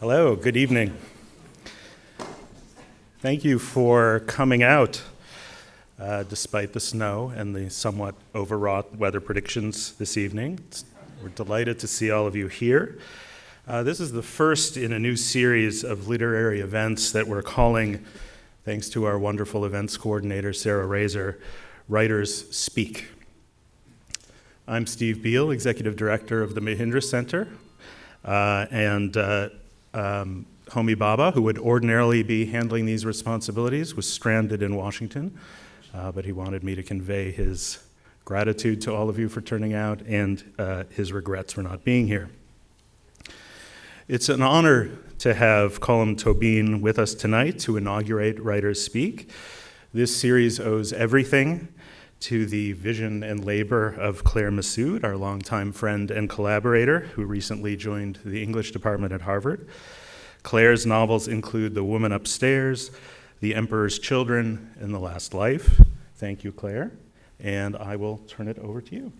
Hello, good evening. Thank you for coming out despite the snow and the somewhat overwrought weather predictions this evening. We're delighted to see all of you here. This is the first in a new series of literary events that we're calling, thanks to our wonderful events coordinator, Sarah Razor, Writers Speak. I'm Steve Beal, Executive Director of the Mahindra Center, and Homi Bhabha, who would ordinarily be handling these responsibilities, was stranded in Washington, but he wanted me to convey his gratitude to all of you for turning out and his regrets for not being here. It's an honor to have Colm Tóibín with us tonight to inaugurate Writers Speak. This series owes everything to the vision and labor of Claire Messud, our longtime friend and collaborator, who recently joined the English department at Harvard. Claire's novels include The Woman Upstairs, The Emperor's Children, and The Last Life. Thank you, Claire. And I will turn it over to you.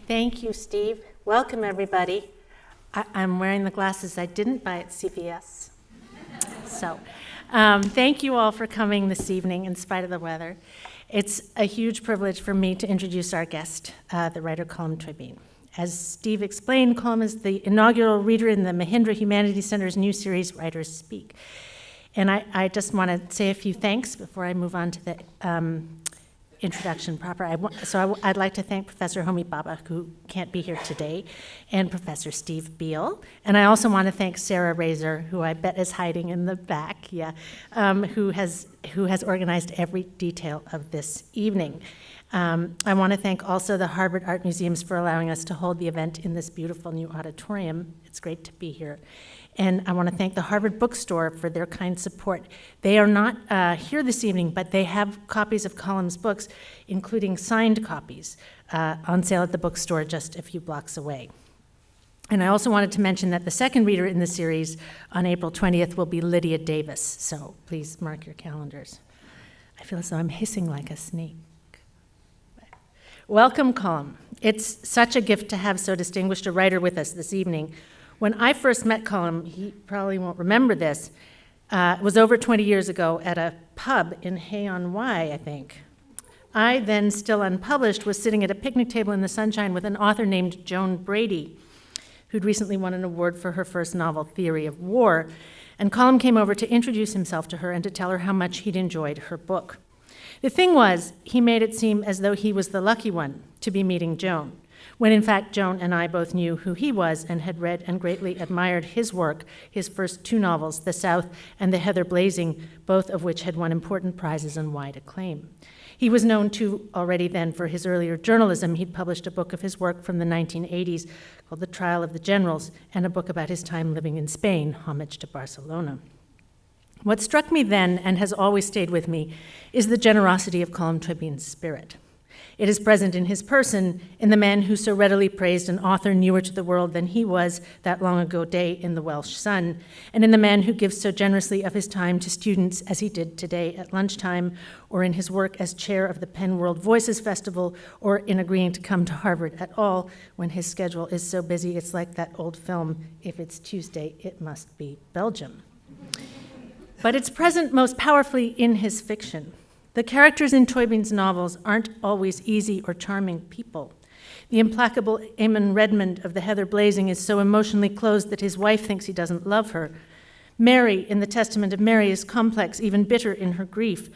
Thank you, Steve. Welcome, everybody. I'm wearing the glasses I didn't buy at CVS. So, thank you all for coming this evening in spite of the weather. It's a huge privilege for me to introduce our guest, the writer Colm Tóibín. As Steve explained, Colm is the inaugural reader in the Mahindra Humanities Center's new series, Writers Speak. And I just want to say a few thanks before I move on to the introduction proper. I'd like to thank Professor Homi Bhabha, who can't be here today, and Professor Steve Beal. And I also want to thank Sarah Razor, who I bet is hiding in the back, who has organized every detail of this evening. I want to thank also the Harvard Art Museums for allowing us to hold the event in this beautiful new auditorium. It's great to be here. And I want to thank the Harvard Bookstore for their kind support. They are not here this evening, but they have copies of Colm's books, including signed copies, on sale at the bookstore just a few blocks away. And I also wanted to mention that the second reader in the series on April 20th will be Lydia Davis, so please mark your calendars. I feel as though I'm hissing like a snake. Welcome, Colm. It's such a gift to have so distinguished a writer with us this evening. When I first met Colm, he probably won't remember this, it was over 20 years ago at a pub in Hay-on-Wye, I think. I, then still unpublished, was sitting at a picnic table in the sunshine with an author named Joan Brady, who'd recently won an award for her first novel, Theory of War, and Colm came over to introduce himself to her and to tell her how much he'd enjoyed her book. The thing was, he made it seem as though he was the lucky one to be meeting Joan, when in fact Joan and I both knew who he was and had read and greatly admired his work, his first two novels, The South and The Heather Blazing, both of which had won important prizes and wide acclaim. He was known too already then for his earlier journalism. He'd published a book of his work from the 1980s called The Trial of the Generals, and a book about his time living in Spain, Homage to Barcelona. What struck me then, and has always stayed with me, is the generosity of Colm Tóibín's spirit. It is present in his person, in the man who so readily praised an author newer to the world than he was that long ago day in the Welsh Sun, and in the man who gives so generously of his time to students as he did today at lunchtime, or in his work as chair of the Penn World Voices Festival, or in agreeing to come to Harvard at all when his schedule is so busy it's like that old film, If It's Tuesday, It Must Be Belgium. But it's present most powerfully in his fiction. The characters in Tóibín's novels aren't always easy or charming people. The implacable Eamon Redmond of The Heather Blazing is so emotionally closed that his wife thinks he doesn't love her. Mary, in The Testament of Mary, is complex, even bitter in her grief.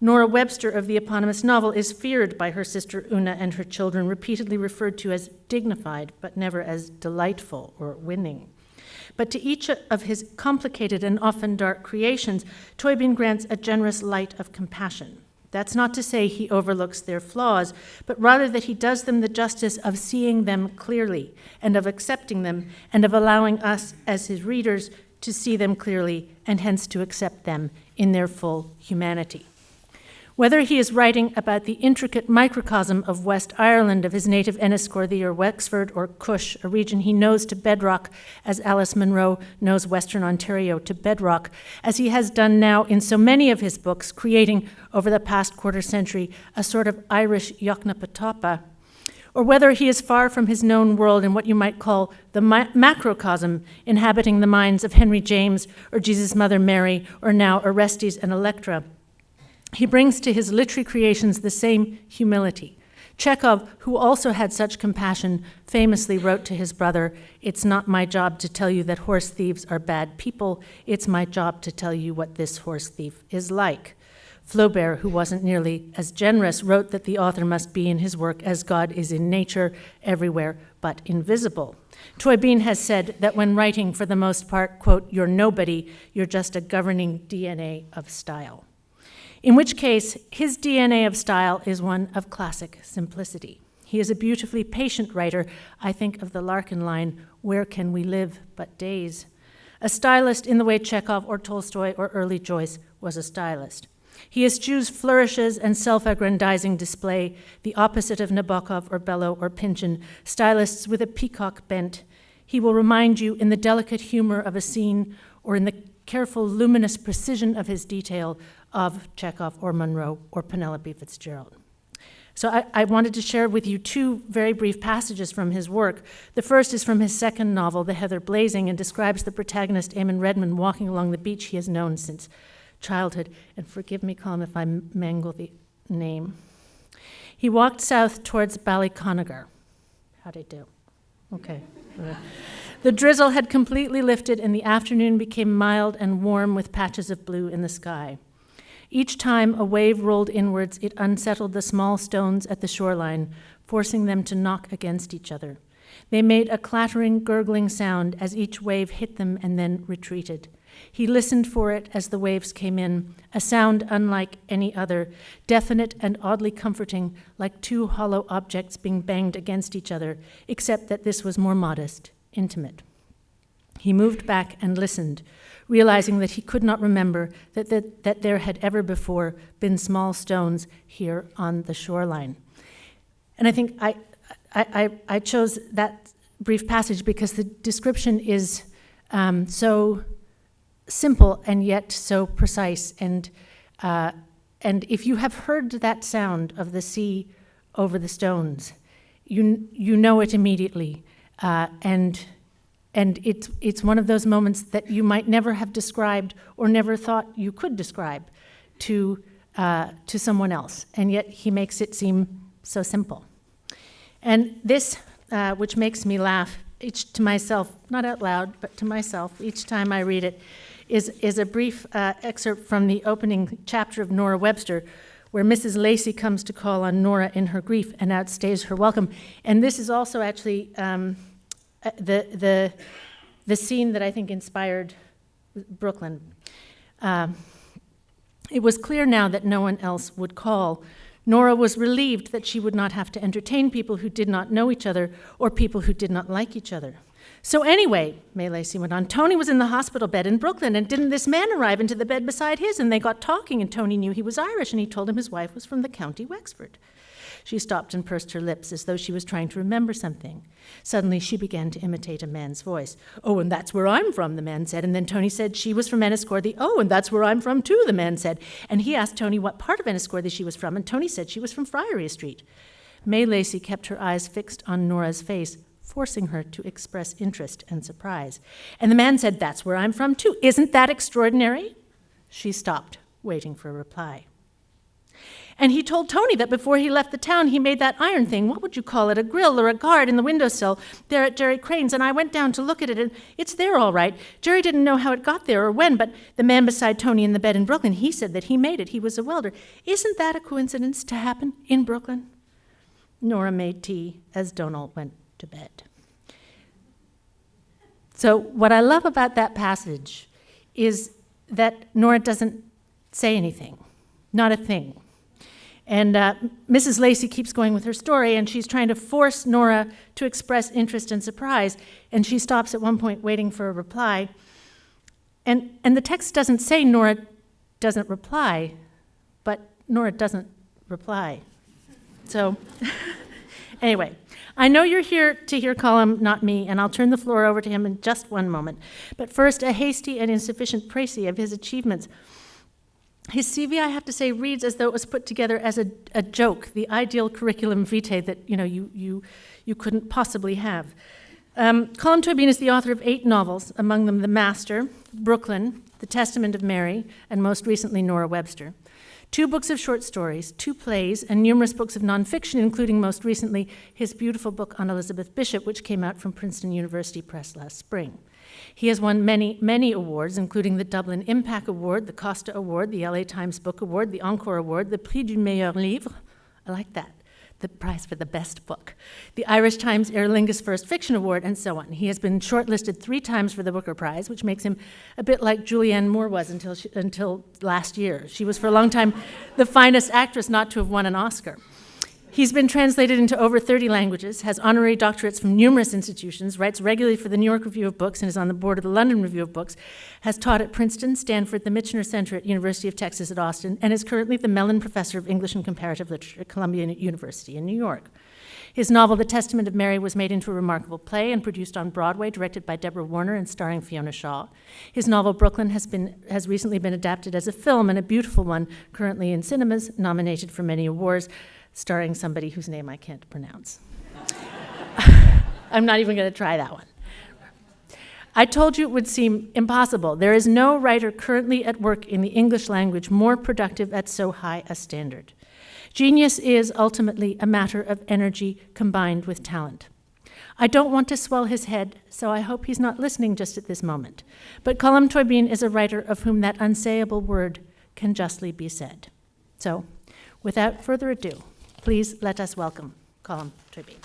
Nora Webster of the eponymous novel is feared by her sister Una and her children, repeatedly referred to as dignified, but never as delightful or winning. But to each of his complicated and often dark creations, Tóibín grants a generous light of compassion. That's not to say he overlooks their flaws, but rather that he does them the justice of seeing them clearly and of accepting them and of allowing us as his readers to see them clearly and hence to accept them in their full humanity. Whether he is writing about the intricate microcosm of West Ireland, of his native Enniscorthy or Wexford or Cush, a region he knows to bedrock as Alice Munro knows Western Ontario to bedrock, as he has done now in so many of his books, creating over the past quarter century a sort of Irish Yoknapatawpha, or whether he is far from his known world in what you might call the macrocosm, inhabiting the minds of Henry James or Jesus' mother Mary, or now Orestes and Electra. He brings to his literary creations the same humility. Chekhov, who also had such compassion, famously wrote to his brother, "It's not my job to tell you that horse thieves are bad people. It's my job to tell you what this horse thief is like." Flaubert, who wasn't nearly as generous, wrote that the author must be in his work as God is in nature, everywhere but invisible. Tóibín has said that when writing, for the most part, quote, "You're nobody, you're just a governing DNA of style." In which case, his DNA of style is one of classic simplicity. He is a beautifully patient writer. I think of the Larkin line, "Where can we live but days?" A stylist in the way Chekhov or Tolstoy or early Joyce was a stylist. He eschews flourishes and self-aggrandizing display, the opposite of Nabokov or Bellow or Pynchon, stylists with a peacock bent. He will remind you in the delicate humor of a scene or in the careful, luminous precision of his detail of Chekhov or Munro or Penelope Fitzgerald. So I wanted to share with you two very brief passages from his work. The first is from his second novel, The Heather Blazing, and describes the protagonist, Eamon Redmond, walking along the beach he has known since childhood. And forgive me, Colm, if I mangle the name. He walked south towards Ballyconnegar. How'd I do? Okay. The drizzle had completely lifted, and the afternoon became mild and warm with patches of blue in the sky. Each time a wave rolled inwards, it unsettled the small stones at the shoreline, forcing them to knock against each other. They made a clattering, gurgling sound as each wave hit them and then retreated. He listened for it as the waves came in, a sound unlike any other, definite and oddly comforting, like two hollow objects being banged against each other, except that this was more modest, intimate. He moved back and listened, realizing that he could not remember that there had ever before been small stones here on the shoreline. And I think I chose that brief passage because the description is so simple and yet so precise. And if you have heard that sound of the sea over the stones, you know it immediately. And it's one of those moments that you might never have described or never thought you could describe to someone else. And yet he makes it seem so simple. And this, which makes me laugh to myself, not out loud, but to myself, each time I read it, is a brief excerpt from the opening chapter of Nora Webster, where Mrs. Lacey comes to call on Nora in her grief and outstays her welcome. And this is also actually the scene that I think inspired Brooklyn. It was clear now that no one else would call. Nora was relieved that she would not have to entertain people who did not know each other or people who did not like each other. So anyway, May Lacey went on, Tony was in the hospital bed in Brooklyn, and didn't this man arrive into the bed beside his, and they got talking, and Tony knew he was Irish, and he told him his wife was from the county Wexford. She stopped and pursed her lips as though she was trying to remember something. Suddenly, she began to imitate a man's voice. "Oh, and that's where I'm from," the man said. And then Tony said she was from Enniscorthy. "Oh, and that's where I'm from, too," the man said. And he asked Tony what part of Enniscorthy she was from, and Tony said she was from Friary Street. May Lacey kept her eyes fixed on Nora's face, forcing her to express interest and surprise. And the man said, "That's where I'm from, too. Isn't that extraordinary?" She stopped, waiting for a reply. And he told Tony that before he left the town, he made that iron thing, what would you call it, a grill or a guard in the windowsill there at Jerry Crane's, and I went down to look at it, and it's there all right. Jerry didn't know how it got there or when, but the man beside Tony in the bed in Brooklyn, he said that he made it. He was a welder. Isn't that a coincidence to happen in Brooklyn? Nora made tea as Donald went to bed. So what I love about that passage is that Nora doesn't say anything, not a thing. And Mrs. Lacey keeps going with her story, and she's trying to force Nora to express interest and surprise, and she stops at one point waiting for a reply. And the text doesn't say Nora doesn't reply, but Nora doesn't reply. So, anyway, I know you're here to hear Colm, not me, and I'll turn the floor over to him in just one moment. But first, a hasty and insufficient précis of his achievements. His CV, I have to say, reads as though it was put together as a joke, the ideal curriculum vitae that you couldn't possibly have. Colm Tóibín is the author of 8 novels, among them The Master, Brooklyn, The Testament of Mary, and most recently Nora Webster. 2 books of short stories, 2 plays, and numerous books of nonfiction, including most recently his beautiful book on Elizabeth Bishop, which came out from Princeton University Press last spring. He has won many, many awards, including the Dublin Impact Award, the Costa Award, the LA Times Book Award, the Encore Award, the Prix du Meilleur Livre, I like that, the prize for the best book, the Irish Times Aer Lingus First Fiction Award, and so on. He has been shortlisted 3 times for the Booker Prize, which makes him a bit like Julianne Moore was until last year. She was for a long time the finest actress not to have won an Oscar. He's been translated into over 30 languages, has honorary doctorates from numerous institutions, writes regularly for the New York Review of Books and is on the board of the London Review of Books, has taught at Princeton, Stanford, the Michener Center at University of Texas at Austin, and is currently the Mellon Professor of English and Comparative Literature at Columbia University in New York. His novel, The Testament of Mary, was made into a remarkable play and produced on Broadway, directed by Deborah Warner and starring Fiona Shaw. His novel, Brooklyn, has recently been adapted as a film, and a beautiful one, currently in cinemas, nominated for many awards, starring somebody whose name I can't pronounce. I'm not even going to try that one. I told you it would seem impossible. There is no writer currently at work in the English language more productive at so high a standard. Genius is ultimately a matter of energy combined with talent. I don't want to swell his head, so I hope he's not listening just at this moment. But Colm Tóibín is a writer of whom that unsayable word can justly be said. So, without further ado, please let us welcome Colm Tóibín.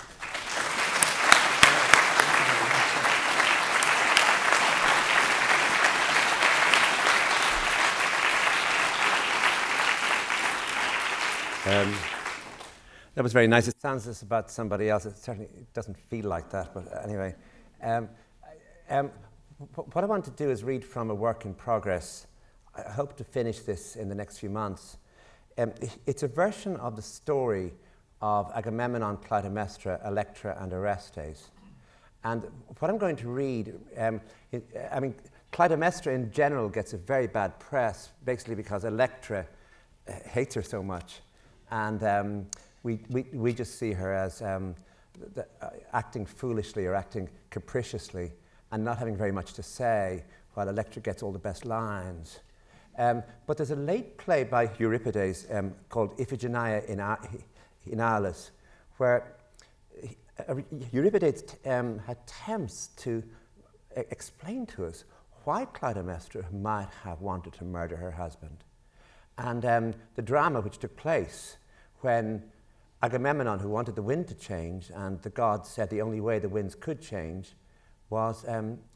That was very nice. It sounds just about somebody else. It certainly doesn't feel like that, but anyway. What I want to do is read from a work in progress. I hope to finish this in the next few months. It's a version of the story of Agamemnon, Clytemnestra, Electra, and Orestes. And what I'm going to read, Clytemnestra in general gets a very bad press, basically because Electra hates her so much. And we just see her as acting foolishly or acting capriciously and not having very much to say, while Electra gets all the best lines. But there's a late play by Euripides called Iphigenia in Aulis, where Euripides attempts to explain to us why Clytemnestra might have wanted to murder her husband. And the drama which took place when Agamemnon, who wanted the wind to change, and the gods said the only way the winds could change was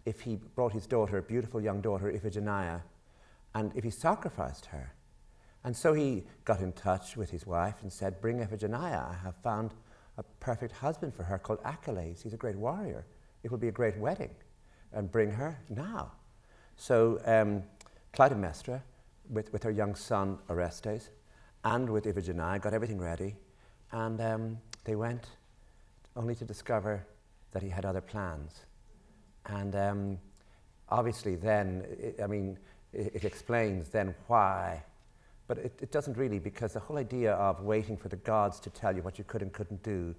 if he brought his daughter, a beautiful young daughter, Iphigenia, and if he sacrificed her. And so he got in touch with his wife and said, "Bring Iphigenia. I have found a perfect husband for her called Achilles. He's a great warrior. It will be a great wedding. And bring her now." So Clytemnestra, with her young son Orestes, and with Iphigenia, got everything ready, and they went only to discover that he had other plans. And obviously then, it explains then why, but it doesn't really, because the whole idea of waiting for the gods to tell you what you could and couldn't do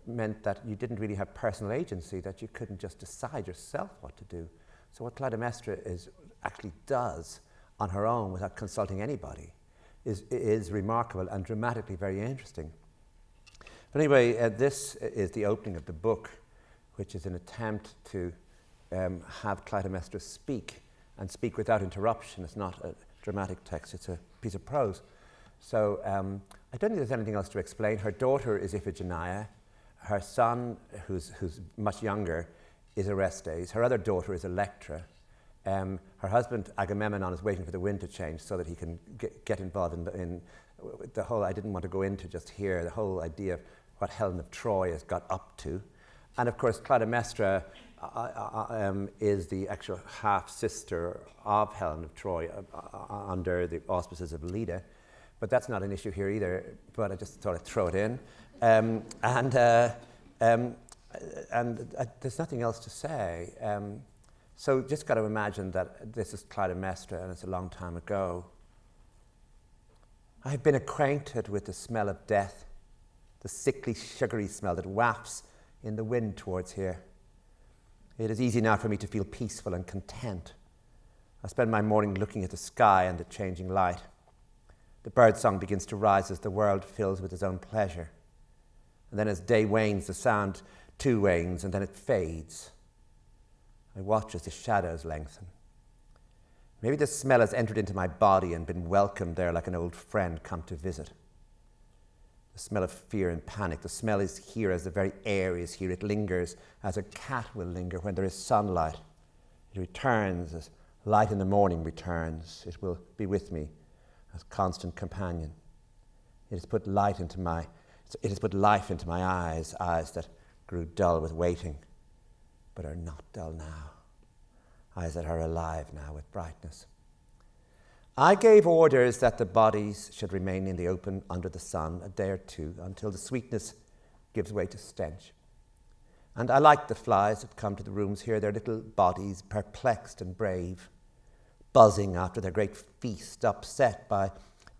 meant that you didn't really have personal agency, that you couldn't just decide yourself what to do. So what Clytemnestra actually does on her own without consulting anybody is remarkable and dramatically very interesting. But anyway, this is the opening of the book, which is an attempt to have Clytemnestra speak, and speak without interruption. It's not a dramatic text, it's a piece of prose. So I don't think there's anything else to explain. Her daughter is Iphigenia. Her son, who's much younger, is Orestes. Her other daughter is Electra. Her husband, Agamemnon, is waiting for the wind to change so that he can get involved in the whole, I didn't want to go into just here, the whole idea of what Helen of Troy has got up to. And of course, Clytemnestra is the actual half-sister of Helen of Troy under the auspices of Leda. but that's not an issue here either, but I just thought I'd throw it in. There's nothing else to say. So just got to imagine that this is Clytemnestra and it's a long time ago. I've been acquainted with the smell of death, the sickly, sugary smell that wafts in the wind towards here. It is easy now for me to feel peaceful and content. I spend my morning looking at the sky and the changing light. The birdsong begins to rise as the world fills with its own pleasure. And then as day wanes, the sound too wanes, and then it fades. I watch as the shadows lengthen. Maybe the smell has entered into my body and been welcomed there like an old friend come to visit. The smell of fear and panic. The smell is here as the very air is here. It lingers as a cat will linger when there is sunlight. It returns as light in the morning returns. It will be with me as constant companion. It has put life into my eyes, eyes that grew dull with waiting, but are not dull now. Eyes that are alive now with brightness. I gave orders that the bodies should remain in the open under the sun a day or two until the sweetness gives way to stench. And I like the flies that come to the rooms here, their little bodies perplexed and brave, buzzing after their great feast, upset by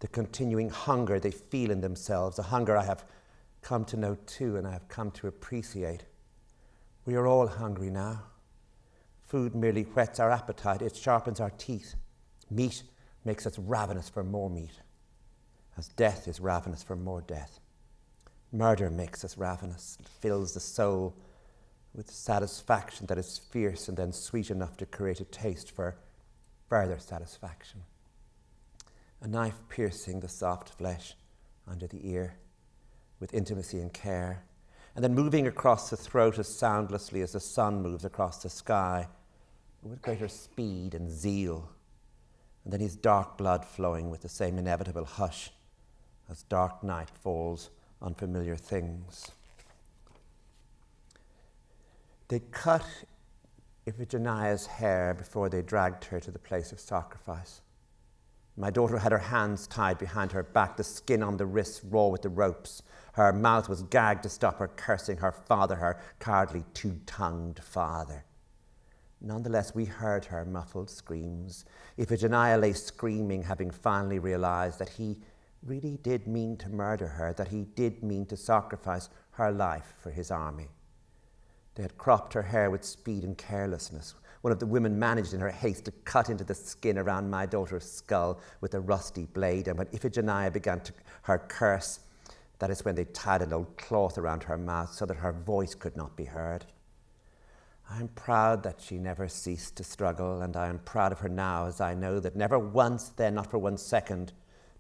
the continuing hunger they feel in themselves, a hunger I have come to know too and I have come to appreciate. We are all hungry now. Food merely whets our appetite, it sharpens our teeth. Meat makes us ravenous for more meat, as death is ravenous for more death. Murder makes us ravenous, it fills the soul with satisfaction that is fierce and then sweet enough to create a taste for further satisfaction. A knife piercing the soft flesh under the ear with intimacy and care, and then moving across the throat as soundlessly as the sun moves across the sky, but with greater speed and zeal, and then his dark blood flowing with the same inevitable hush as dark night falls on familiar things. They cut Iphigenia's hair before they dragged her to the place of sacrifice. My daughter had her hands tied behind her back, the skin on the wrists raw with the ropes. Her mouth was gagged to stop her cursing her father, her cowardly two-tongued father. Nonetheless, we heard her muffled screams. Iphigenia lay screaming, having finally realized that he really did mean to murder her, that he did mean to sacrifice her life for his army. They had cropped her hair with speed and carelessness. One of the women managed in her haste to cut into the skin around my daughter's skull with a rusty blade, and when Iphigenia began her curse, that is when they tied an old cloth around her mouth so that her voice could not be heard. I am proud that she never ceased to struggle, and I am proud of her now as I know that never once then, not for 1 second,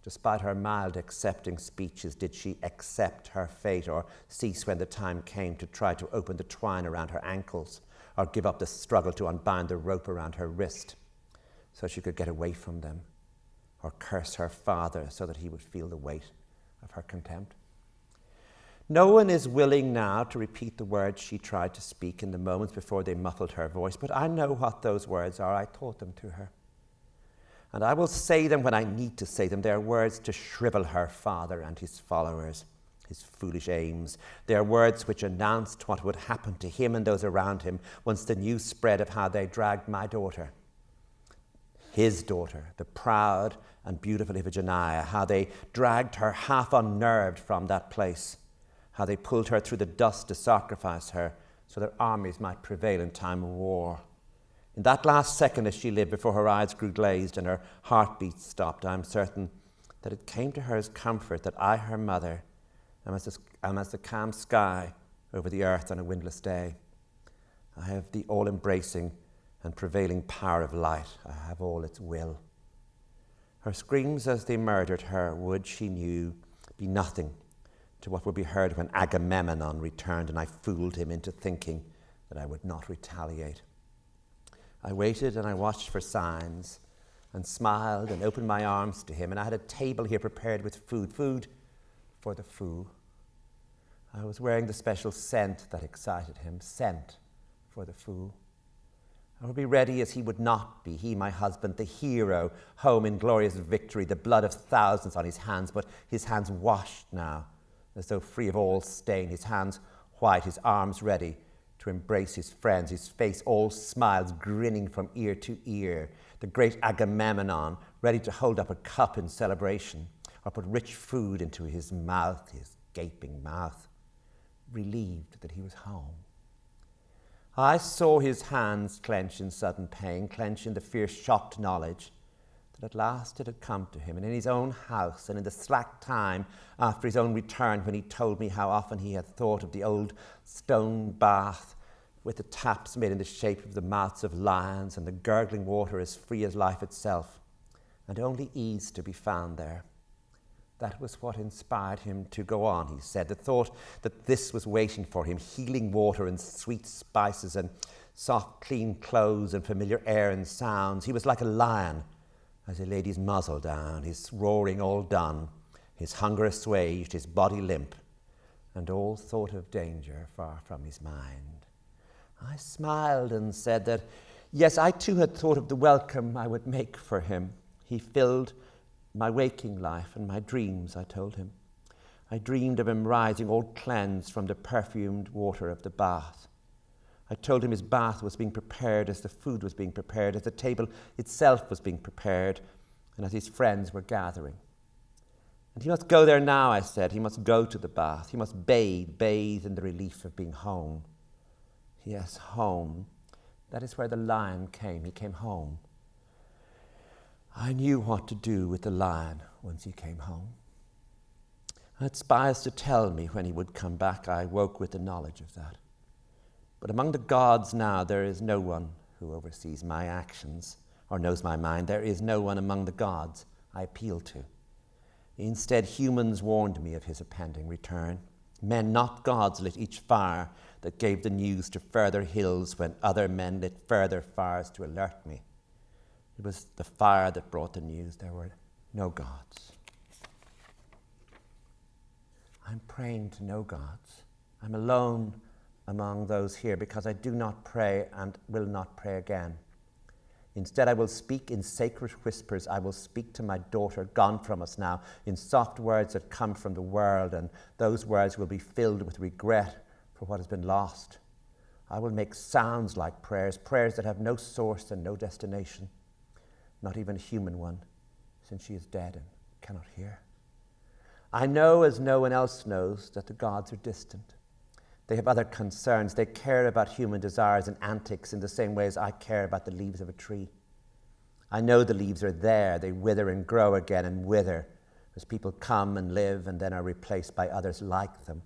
despite her mild accepting speeches, did she accept her fate or cease when the time came to try to open the twine around her ankles or give up the struggle to unbind the rope around her wrist so she could get away from them, or curse her father so that he would feel the weight of her contempt. No one is willing now to repeat the words she tried to speak in the moments before they muffled her voice, but I know what those words are. I taught them to her. And I will say them when I need to say them. They are words to shrivel her father and his followers, his foolish aims. They are words which announced what would happen to him and those around him once the news spread of how they dragged my daughter, his daughter, the proud and beautiful Iphigenia, how they dragged her half unnerved from that place, how they pulled her through the dust to sacrifice her so their armies might prevail in time of war. In that last second as she lived before her eyes grew glazed and her heartbeat stopped, I am certain that it came to her as comfort that I, her mother, am as the calm sky over the earth on a windless day. I have the all-embracing and prevailing power of light. I have all its will. Her screams as they murdered her would, she knew, be nothing to what would be heard when Agamemnon returned and I fooled him into thinking that I would not retaliate. I waited and I watched for signs and smiled and opened my arms to him, and I had a table here prepared with food for the fool. I was wearing the special scent that excited him, scent for the fool. I would be ready as he would not be, he, my husband, the hero, home in glorious victory, the blood of thousands on his hands, but his hands washed now, as though free of all stain, his hands white, his arms ready to embrace his friends, his face all smiles, grinning from ear to ear, the great Agamemnon, ready to hold up a cup in celebration, or put rich food into his mouth, his gaping mouth, relieved that he was home. I saw his hands clench in sudden pain, clench in the fierce shocked knowledge that at last it had come to him, and in his own house, and in the slack time after his own return, when he told me how often he had thought of the old stone bath with the taps made in the shape of the mouths of lions, and the gurgling water as free as life itself, and only ease to be found there. That was what inspired him to go on, he said. The thought that this was waiting for him, healing water and sweet spices and soft, clean clothes and familiar air and sounds. He was like a lion as he laid his muzzle down, his roaring all done, his hunger assuaged, his body limp, and all thought of danger far from his mind. I smiled and said that, yes, I too had thought of the welcome I would make for him. He filled my waking life and my dreams, I told him. I dreamed of him rising all cleansed from the perfumed water of the bath. I told him his bath was being prepared as the food was being prepared, as the table itself was being prepared, and as his friends were gathering. And he must go there now, I said. He must go to the bath. He must bathe in the relief of being home. Yes, home. That is where the lion came. He came home. I knew what to do with the lion once he came home. I had spies to tell me when he would come back. I woke with the knowledge of that. But among the gods now, there is no one who oversees my actions or knows my mind. There is no one among the gods I appeal to. Instead, humans warned me of his impending return. Men, not gods, lit each fire that gave the news to further hills when other men lit further fires to alert me. It was the fire that brought the news. There were no gods. I'm praying to no gods. I'm alone among those here because I do not pray and will not pray again. Instead, I will speak in sacred whispers. I will speak to my daughter, gone from us now, in soft words that come from the world, and those words will be filled with regret for what has been lost. I will make sounds like prayers, prayers that have no source and no destination. Not even a human one, since she is dead and cannot hear. I know, as no one else knows, that the gods are distant. They have other concerns. They care about human desires and antics in the same way as I care about the leaves of a tree. I know the leaves are there. They wither and grow again and wither as people come and live and then are replaced by others like them.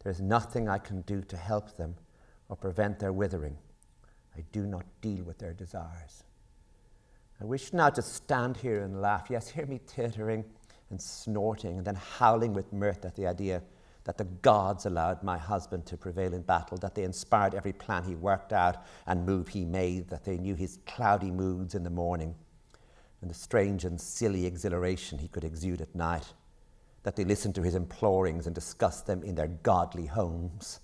There is nothing I can do to help them or prevent their withering. I do not deal with their desires. I wish now to stand here and laugh. Yes, hear me tittering and snorting and then howling with mirth at the idea that the gods allowed my husband to prevail in battle, that they inspired every plan he worked out and move he made, that they knew his cloudy moods in the morning and the strange and silly exhilaration he could exude at night, that they listened to his implorings and discussed them in their godly homes,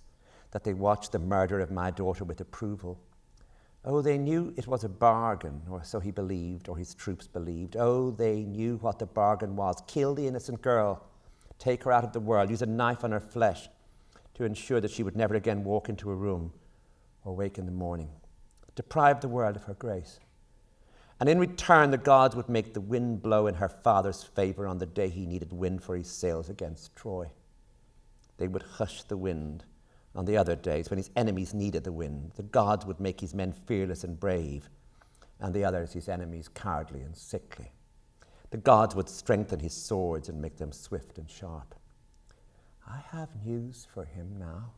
that they watched the murder of my daughter with approval. Oh, they knew it was a bargain, or so he believed, or his troops believed. Oh, they knew what the bargain was. Kill the innocent girl, take her out of the world, use a knife on her flesh to ensure that she would never again walk into a room or wake in the morning. Deprive the world of her grace. And in return, the gods would make the wind blow in her father's favor on the day he needed wind for his sails against Troy. They would hush the wind on the other days when his enemies needed the wind. The gods would make his men fearless and brave, and the others, his enemies, cowardly and sickly. The gods would strengthen his swords and make them swift and sharp. I have news for him now.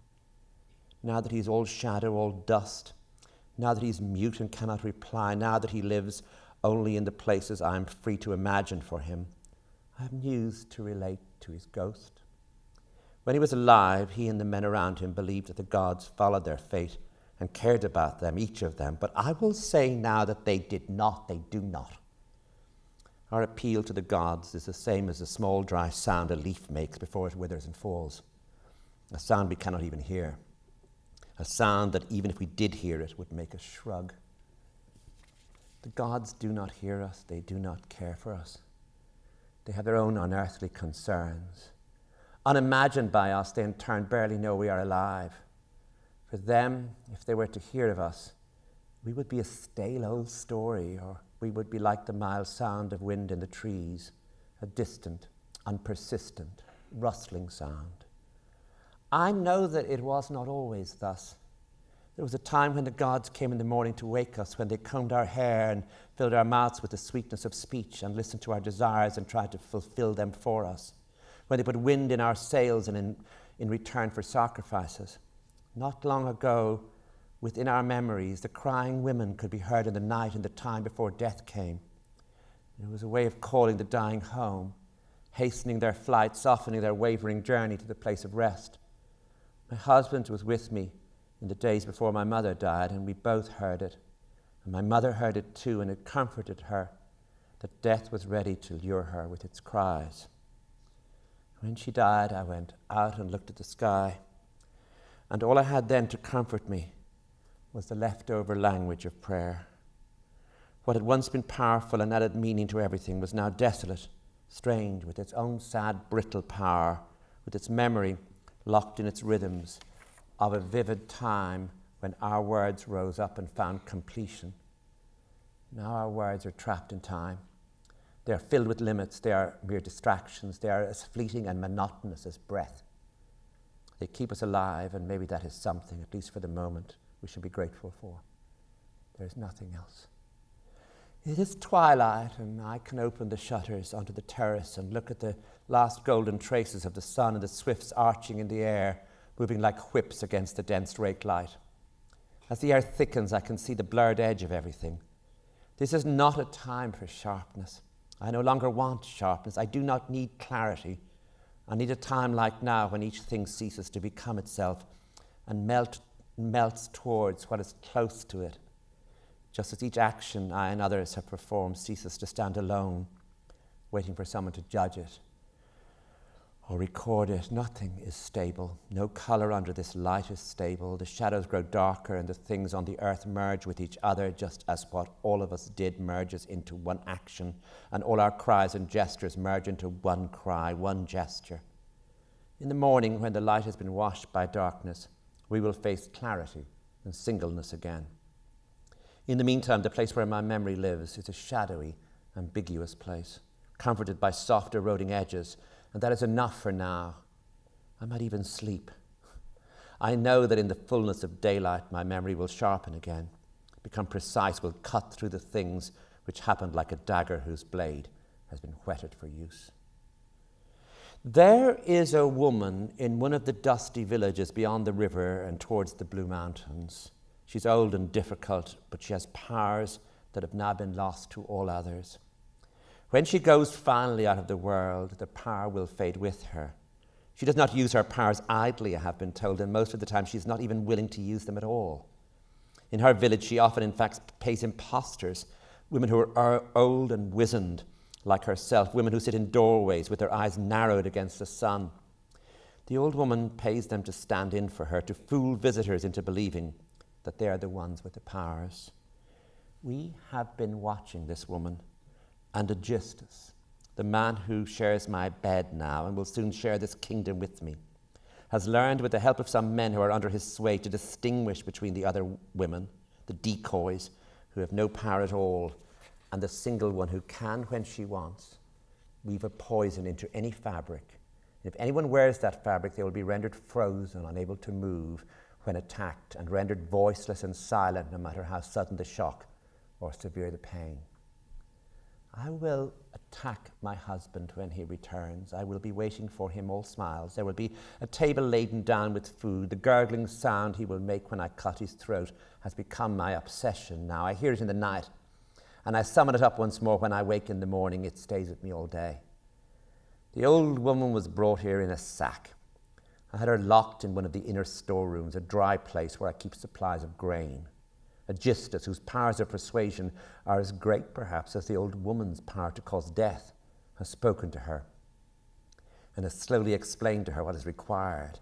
Now that he's all shadow, all dust, now that he's mute and cannot reply, now that he lives only in the places I am free to imagine for him, I have news to relate to his ghost. When he was alive, he and the men around him believed that the gods followed their fate and cared about them, each of them. But I will say now that they did not, they do not. Our appeal to the gods is the same as the small dry sound a leaf makes before it withers and falls. A sound we cannot even hear. A sound that even if we did hear it would make us shrug. The gods do not hear us. They do not care for us. They have their own unearthly concerns. Unimagined by us, they in turn barely know we are alive. For them, if they were to hear of us, we would be a stale old story, or we would be like the mild sound of wind in the trees, a distant, unpersistent, rustling sound. I know that it was not always thus. There was a time when the gods came in the morning to wake us, when they combed our hair and filled our mouths with the sweetness of speech and listened to our desires and tried to fulfill them for us, when they put wind in our sails and in return for sacrifices. Not long ago, within our memories, the crying women could be heard in the night and the time before death came. It was a way of calling the dying home, hastening their flight, softening their wavering journey to the place of rest. My husband was with me in the days before my mother died, and we both heard it. And my mother heard it too, and it comforted her that death was ready to lure her with its cries. When she died, I went out and looked at the sky, and all I had then to comfort me was the leftover language of prayer. What had once been powerful and added meaning to everything was now desolate, strange, with its own sad, brittle power, with its memory locked in its rhythms of a vivid time when our words rose up and found completion. Now our words are trapped in time. They are filled with limits. They are mere distractions. They are as fleeting and monotonous as breath. They keep us alive, and maybe that is something, at least for the moment, we should be grateful for. There is nothing else. It is twilight, and I can open the shutters onto the terrace and look at the last golden traces of the sun and the swifts arching in the air, moving like whips against the dense rake light. As the air thickens, I can see the blurred edge of everything. This is not a time for sharpness. I no longer want sharpness. I do not need clarity. I need a time like now, when each thing ceases to become itself and melts towards what is close to it, just as each action I and others have performed ceases to stand alone, waiting for someone to judge it or record it. Nothing is stable. No color under this light is stable. The shadows grow darker, and the things on the earth merge with each other, just as what all of us did merges into one action, and all our cries and gestures merge into one cry, one gesture. In the morning, when the light has been washed by darkness, we will face clarity and singleness again. In the meantime, the place where my memory lives is a shadowy, ambiguous place, comforted by soft, eroding edges, and that is enough for now. I might even sleep. I know that in the fullness of daylight, my memory will sharpen again, become precise, will cut through the things which happened like a dagger whose blade has been whetted for use. There is a woman in one of the dusty villages beyond the river and towards the Blue Mountains. She's old and difficult, but she has powers that have now been lost to all others. When she goes finally out of the world, the power will fade with her. She does not use her powers idly, I have been told, and most of the time she's not even willing to use them at all. In her village, she often, in fact, pays impostors, women who are old and wizened like herself, women who sit in doorways with their eyes narrowed against the sun. The old woman pays them to stand in for her, to fool visitors into believing that they are the ones with the powers. We have been watching this woman, and Aegisthus, the man who shares my bed now and will soon share this kingdom with me, has learned with the help of some men who are under his sway to distinguish between the other women, the decoys who have no power at all, and the single one who can, when she wants, weave a poison into any fabric. And if anyone wears that fabric, they will be rendered frozen, unable to move when attacked, and rendered voiceless and silent no matter how sudden the shock or severe the pain. I will attack my husband when he returns. I will be waiting for him, all smiles. There will be a table laden down with food. The gurgling sound he will make when I cut his throat has become my obsession now. I hear it in the night, and I summon it up once more when I wake in the morning. It stays with me all day. The old woman was brought here in a sack. I had her locked in one of the inner storerooms, a dry place where I keep supplies of grain. Aegisthus, whose powers of persuasion are as great, perhaps, as the old woman's power to cause death, has spoken to her and has slowly explained to her what is required.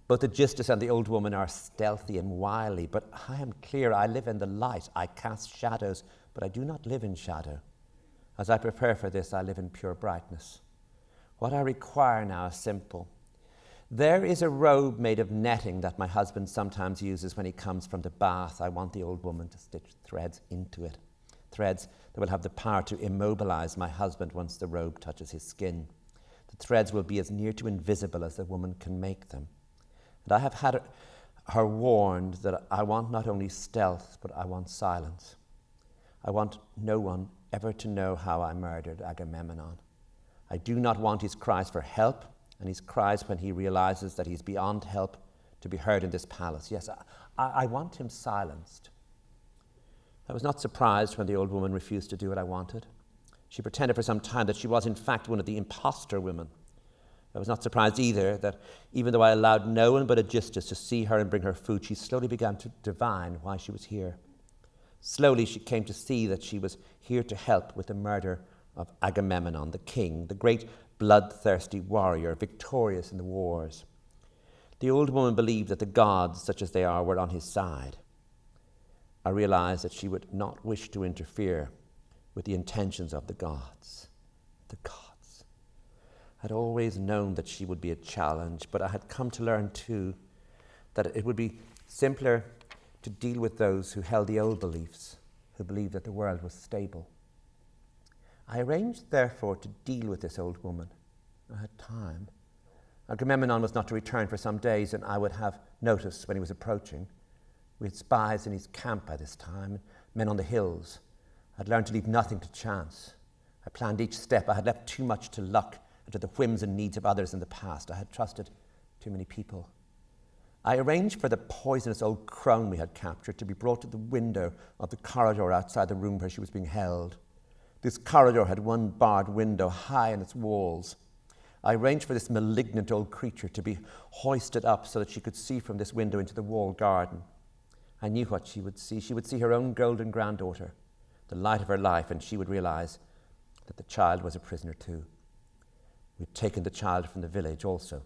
Both Aegisthus and the old woman are stealthy and wily, but I am clear. I live in the light. I cast shadows but I do not live in shadow. As I prepare for this, I live in pure brightness. What I require now is simple. There is a robe made of netting that my husband sometimes uses when he comes from the bath. I want the old woman to stitch threads into it, threads that will have the power to immobilize my husband once the robe touches his skin. The threads will be as near to invisible as the woman can make them. And I have had her warned that I want not only stealth, but I want silence. I want no one ever to know how I murdered Agamemnon. I do not want his cries for help, and his cries when he realizes that he's beyond help to be heard in this palace. Yes, I want him silenced. I was not surprised when the old woman refused to do what I wanted. She pretended for some time that she was in fact one of the impostor women. I was not surprised either that even though I allowed no one but Aegisthus to see her and bring her food, she slowly began to divine why she was here. Slowly she came to see that she was here to help with the murder of Agamemnon, the king, the great bloodthirsty warrior, victorious in the wars. The old woman believed that the gods, such as they are, were on his side. I realized that she would not wish to interfere with the intentions of the gods. The gods. I'd always known that she would be a challenge, but I had come to learn too that it would be simpler to deal with those who held the old beliefs, who believed that the world was stable. I arranged, therefore, to deal with this old woman. I had time. Agamemnon was not to return for some days, and I would have notice when he was approaching. We had spies in his camp by this time, men on the hills. I had learned to leave nothing to chance. I planned each step. I had left too much to luck and to the whims and needs of others in the past. I had trusted too many people. I arranged for the poisonous old crone we had captured to be brought to the window of the corridor outside the room where she was being held. This corridor had one barred window high in its walls. I arranged for this malignant old creature to be hoisted up so that she could see from this window into the walled garden. I knew what she would see. She would see her own golden granddaughter, the light of her life, and she would realize that the child was a prisoner too. We'd taken the child from the village also,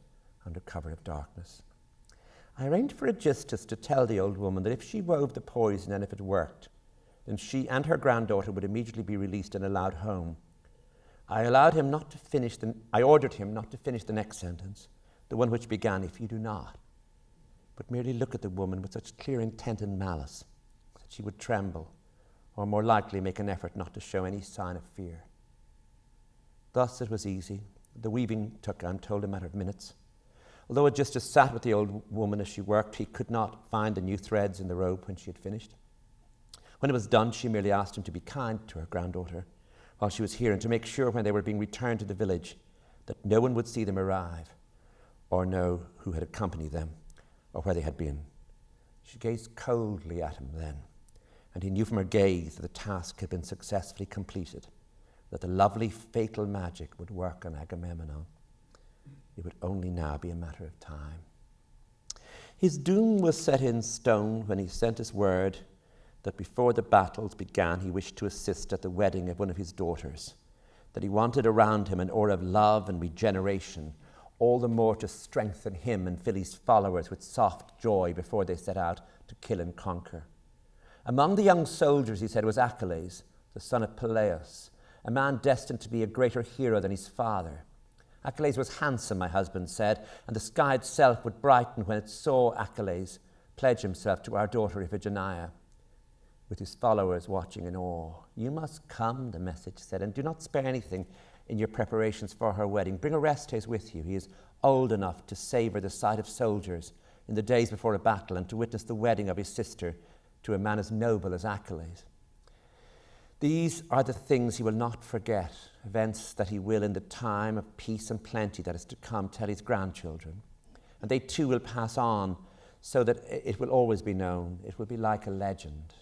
under cover of darkness. I arranged for Aegisthus to tell the old woman that if she wove the poison and if it worked, then she and her granddaughter would immediately be released and allowed home. I ordered him not to finish the next sentence, the one which began, "If you do not," but merely look at the woman with such clear intent and malice that she would tremble, or more likely make an effort not to show any sign of fear. Thus it was easy. The weaving took, I'm told, a matter of minutes. Although Aegisthus sat with the old woman as she worked, he could not find the new threads in the robe when she had finished. When it was done, she merely asked him to be kind to her granddaughter while she was here and to make sure when they were being returned to the village that no one would see them arrive or know who had accompanied them or where they had been. She gazed coldly at him then, and he knew from her gaze that the task had been successfully completed, that the lovely fatal magic would work on Agamemnon. It would only now be a matter of time. His doom was set in stone when he sent us word that before the battles began, he wished to assist at the wedding of one of his daughters, that he wanted around him an aura of love and regeneration, all the more to strengthen him and fill his followers with soft joy before they set out to kill and conquer. Among the young soldiers, he said, was Achilles, the son of Peleus, a man destined to be a greater hero than his father. Achilles was handsome, my husband said, and the sky itself would brighten when it saw Achilles pledge himself to our daughter Iphigenia, with his followers watching in awe. "You must come," the message said, "and do not spare anything in your preparations for her wedding. Bring Orestes with you. He is old enough to savor the sight of soldiers in the days before a battle and to witness the wedding of his sister to a man as noble as Achilles. These are the things he will not forget, events that he will in the time of peace and plenty that is to come tell his grandchildren. And they too will pass on so that it will always be known. It will be like a legend.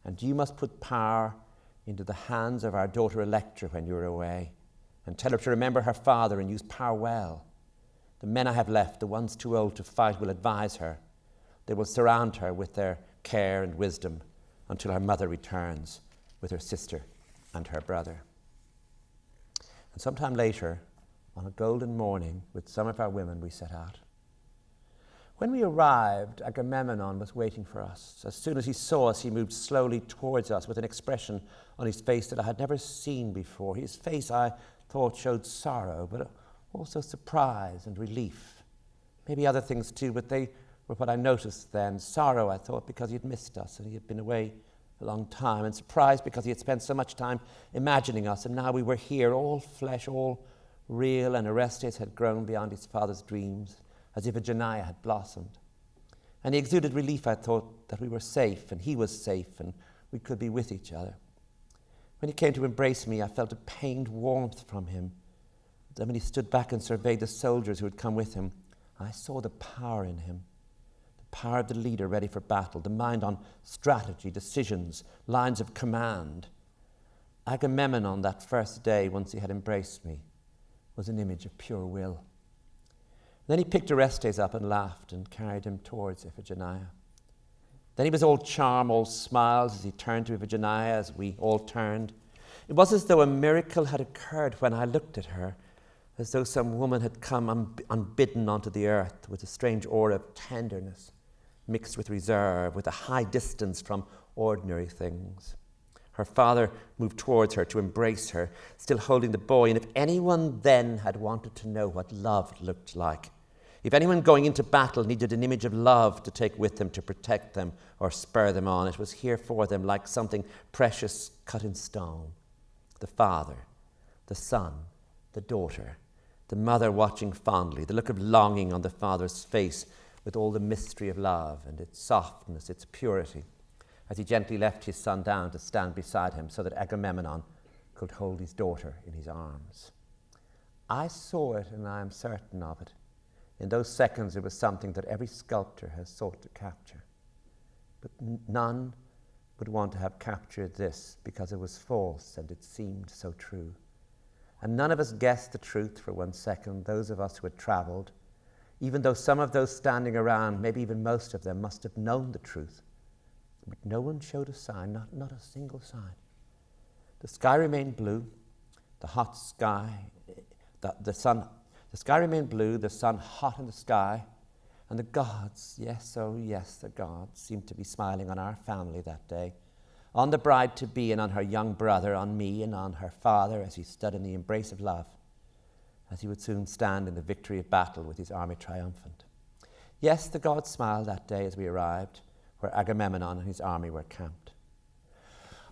And you must put power into the hands of our daughter Electra when you are away, and tell her to remember her father and use power well. The men I have left, the ones too old to fight, will advise her. They will surround her with their care and wisdom until her mother returns with her sister and her brother." And sometime later, on a golden morning, with some of our women, we set out. When we arrived, Agamemnon was waiting for us. As soon as he saw us, he moved slowly towards us with an expression on his face that I had never seen before. His face, I thought, showed sorrow, but also surprise and relief. Maybe other things too, but they were what I noticed then. Sorrow, I thought, because he had missed us and he had been away a long time, and surprise because he had spent so much time imagining us, and now we were here, all flesh, all real, and Orestes had grown beyond his father's dreams, as if Iphigenia had blossomed. And he exuded relief, I thought, that we were safe, and he was safe, and we could be with each other. When he came to embrace me, I felt a pained warmth from him. Then when he stood back and surveyed the soldiers who had come with him, I saw the power in him, the power of the leader ready for battle, the mind on strategy, decisions, lines of command. Agamemnon, that first day, once he had embraced me, was an image of pure will. Then he picked Orestes up and laughed and carried him towards Iphigenia. Then he was all charm, all smiles as he turned to Iphigenia, as we all turned. It was as though a miracle had occurred when I looked at her, as though some woman had come unbidden onto the earth with a strange aura of tenderness, mixed with reserve, with a high distance from ordinary things. Her father moved towards her to embrace her, still holding the boy, and if anyone then had wanted to know what love looked like, if anyone going into battle needed an image of love to take with them to protect them or spur them on, it was here for them like something precious cut in stone. The father, the son, the daughter, the mother watching fondly, the look of longing on the father's face with all the mystery of love and its softness, its purity, as he gently left his son down to stand beside him so that Agamemnon could hold his daughter in his arms. I saw it, and I am certain of it. In those seconds, it was something that every sculptor has sought to capture. But none would want to have captured this because it was false and it seemed so true. And none of us guessed the truth for 1 second, those of us who had traveled, even though some of those standing around, maybe even most of them, must have known the truth. But no one showed a sign, not a single sign. The sky remained blue, the hot sky, the sun. The sky remained blue, the sun hot in the sky, and the gods, yes, oh yes, the gods seemed to be smiling on our family that day, on the bride-to-be and on her young brother, on me and on her father as he stood in the embrace of love, as he would soon stand in the victory of battle with his army triumphant. Yes, the gods smiled that day as we arrived, where Agamemnon and his army were camped.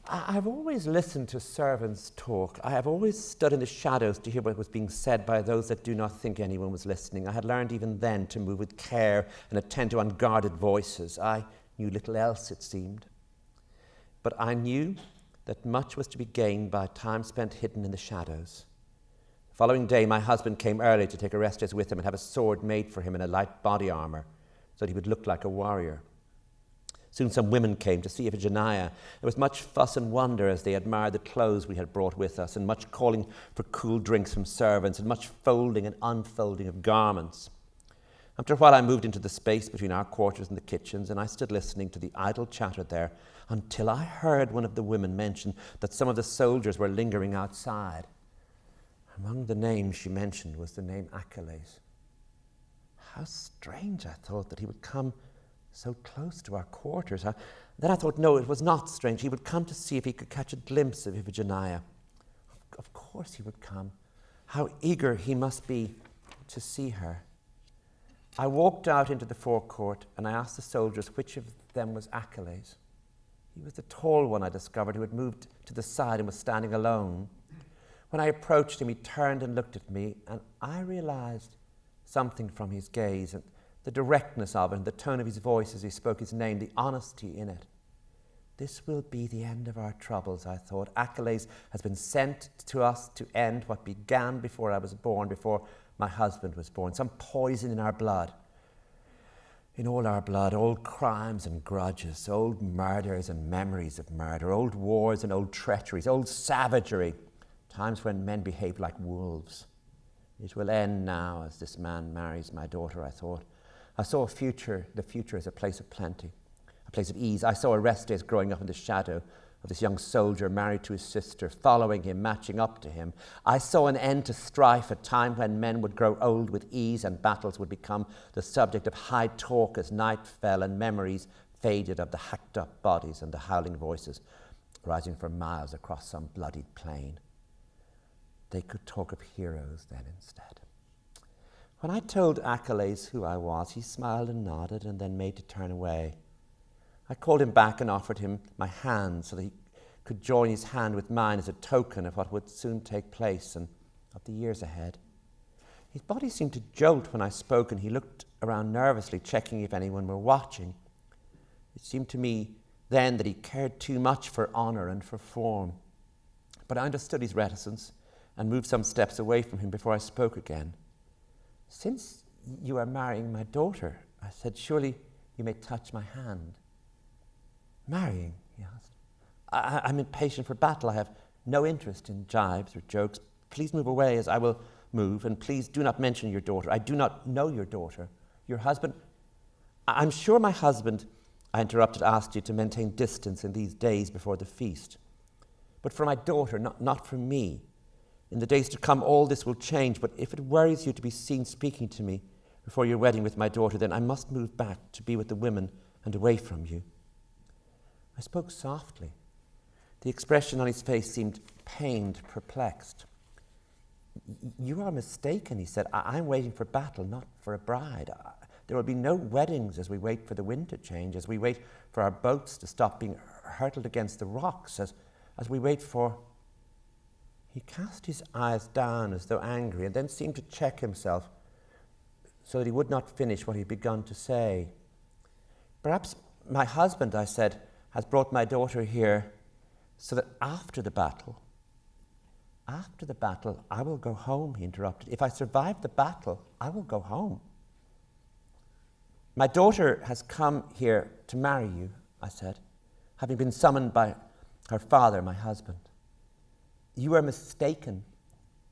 I've always listened to servants talk. I have always stood in the shadows to hear what was being said by those that do not think anyone was listening. I had learned even then to move with care and attend to unguarded voices. I knew little else, it seemed. But I knew that much was to be gained by time spent hidden in the shadows. The following day, my husband came early to take Orestes with him and have a sword made for him in a light body armor so that he would look like a warrior. Soon some women came to see Iphigenia. There was much fuss and wonder as they admired the clothes we had brought with us, and much calling for cool drinks from servants, and much folding and unfolding of garments. After a while I moved into the space between our quarters and the kitchens, and I stood listening to the idle chatter there until I heard one of the women mention that some of the soldiers were lingering outside. Among the names she mentioned was the name Achilles. How strange, I thought, that he would come so close to our quarters. Then I thought, no, it was not strange. He would come to see if he could catch a glimpse of Iphigenia. Of course he would come. How eager he must be to see her. I walked out into the forecourt and I asked the soldiers which of them was Achilles. He was the tall one, I discovered, who had moved to the side and was standing alone. When I approached him, he turned and looked at me, and I realized something from his gaze, and the directness of it, and the tone of his voice as he spoke his name, the honesty in it. This will be the end of our troubles, I thought. Achilles has been sent to us to end what began before I was born, before my husband was born. Some poison in our blood. In all our blood, old crimes and grudges, old murders and memories of murder, old wars and old treacheries, old savagery, times when men behaved like wolves. It will end now as this man marries my daughter, I thought. I saw the future as a place of plenty, a place of ease. I saw Orestes growing up in the shadow of this young soldier married to his sister, following him, matching up to him. I saw an end to strife, a time when men would grow old with ease and battles would become the subject of high talk as night fell and memories faded of the hacked up bodies and the howling voices rising for miles across some bloodied plain. They could talk of heroes then instead. When I told Achilles who I was, he smiled and nodded and then made to turn away. I called him back and offered him my hand so that he could join his hand with mine as a token of what would soon take place and of the years ahead. His body seemed to jolt when I spoke, and he looked around nervously, checking if anyone were watching. It seemed to me then that he cared too much for honour and for form. But I understood his reticence and moved some steps away from him before I spoke again. "Since you are marrying my daughter," I said, "surely you may touch my hand." "Marrying?" he asked. I'm impatient for battle. I have no interest in jibes or jokes. Please move away as I will move, and please do not mention your daughter. I do not know your daughter. Your husband... I'm sure my husband," I interrupted, "asked you to maintain distance in these days before the feast. But for my daughter, not for me. In the days to come, all this will change, but if it worries you to be seen speaking to me before your wedding with my daughter, then I must move back to be with the women and away from you." I spoke softly. The expression on his face seemed pained, perplexed. "You are mistaken," he said. "I'm waiting for battle, not for a bride. There will be no weddings as we wait for the wind to change, as we wait for our boats to stop being hurtled against the rocks, as we wait for..." He cast his eyes down as though angry, and then seemed to check himself so that he would not finish what he had begun to say. "Perhaps my husband," I said, "has brought my daughter here so that after the battle..." "After the battle, I will go home," he interrupted. "If I survive the battle, I will go home." "My daughter has come here to marry you," I said, "having been summoned by her father, my husband." "You are mistaken,"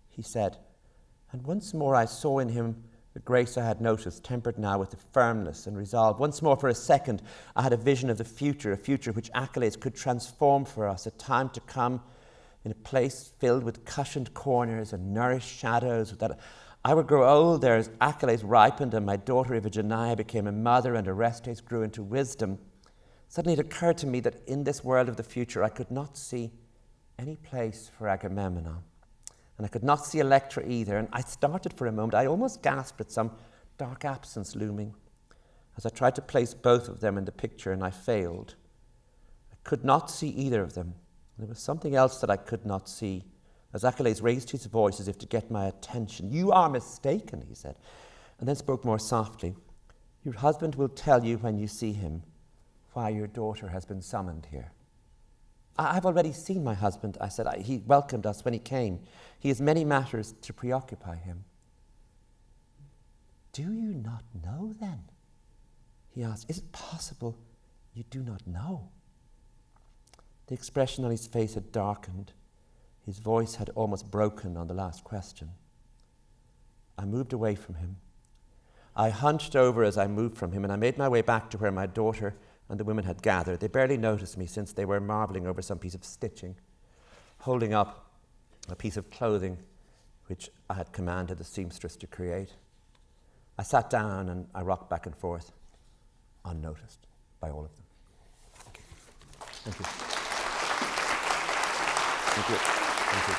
he said, and once more I saw in him the grace I had noticed, tempered now with the firmness and resolve. Once more, for a second, I had a vision of the future, a future which Achilles could transform for us, a time to come in a place filled with cushioned corners and nourished shadows, that I would grow old there as Achilles ripened and my daughter Iphigenia became a mother and Orestes grew into wisdom. Suddenly it occurred to me that in this world of the future I could not see any place for Agamemnon. And I could not see Electra either, and I started for a moment. I almost gasped at some dark absence looming as I tried to place both of them in the picture, and I failed. I could not see either of them. There was something else that I could not see, as Achilles raised his voice as if to get my attention. "You are mistaken," he said, and then spoke more softly. "Your husband will tell you when you see him why your daughter has been summoned here." "I've already seen my husband," I said. "He welcomed us when he came. He has many matters to preoccupy him." "Do you not know, then?" he asked. "Is it possible you do not know?" The expression on his face had darkened. His voice had almost broken on the last question. I moved away from him. I hunched over as I moved from him, and I made my way back to where my daughter and the women had gathered. They barely noticed me, since they were marvelling over some piece of stitching, holding up a piece of clothing which I had commanded the seamstress to create. I sat down and I rocked back and forth, unnoticed by all of them. Thank you. Thank you. Thank you. Thank you.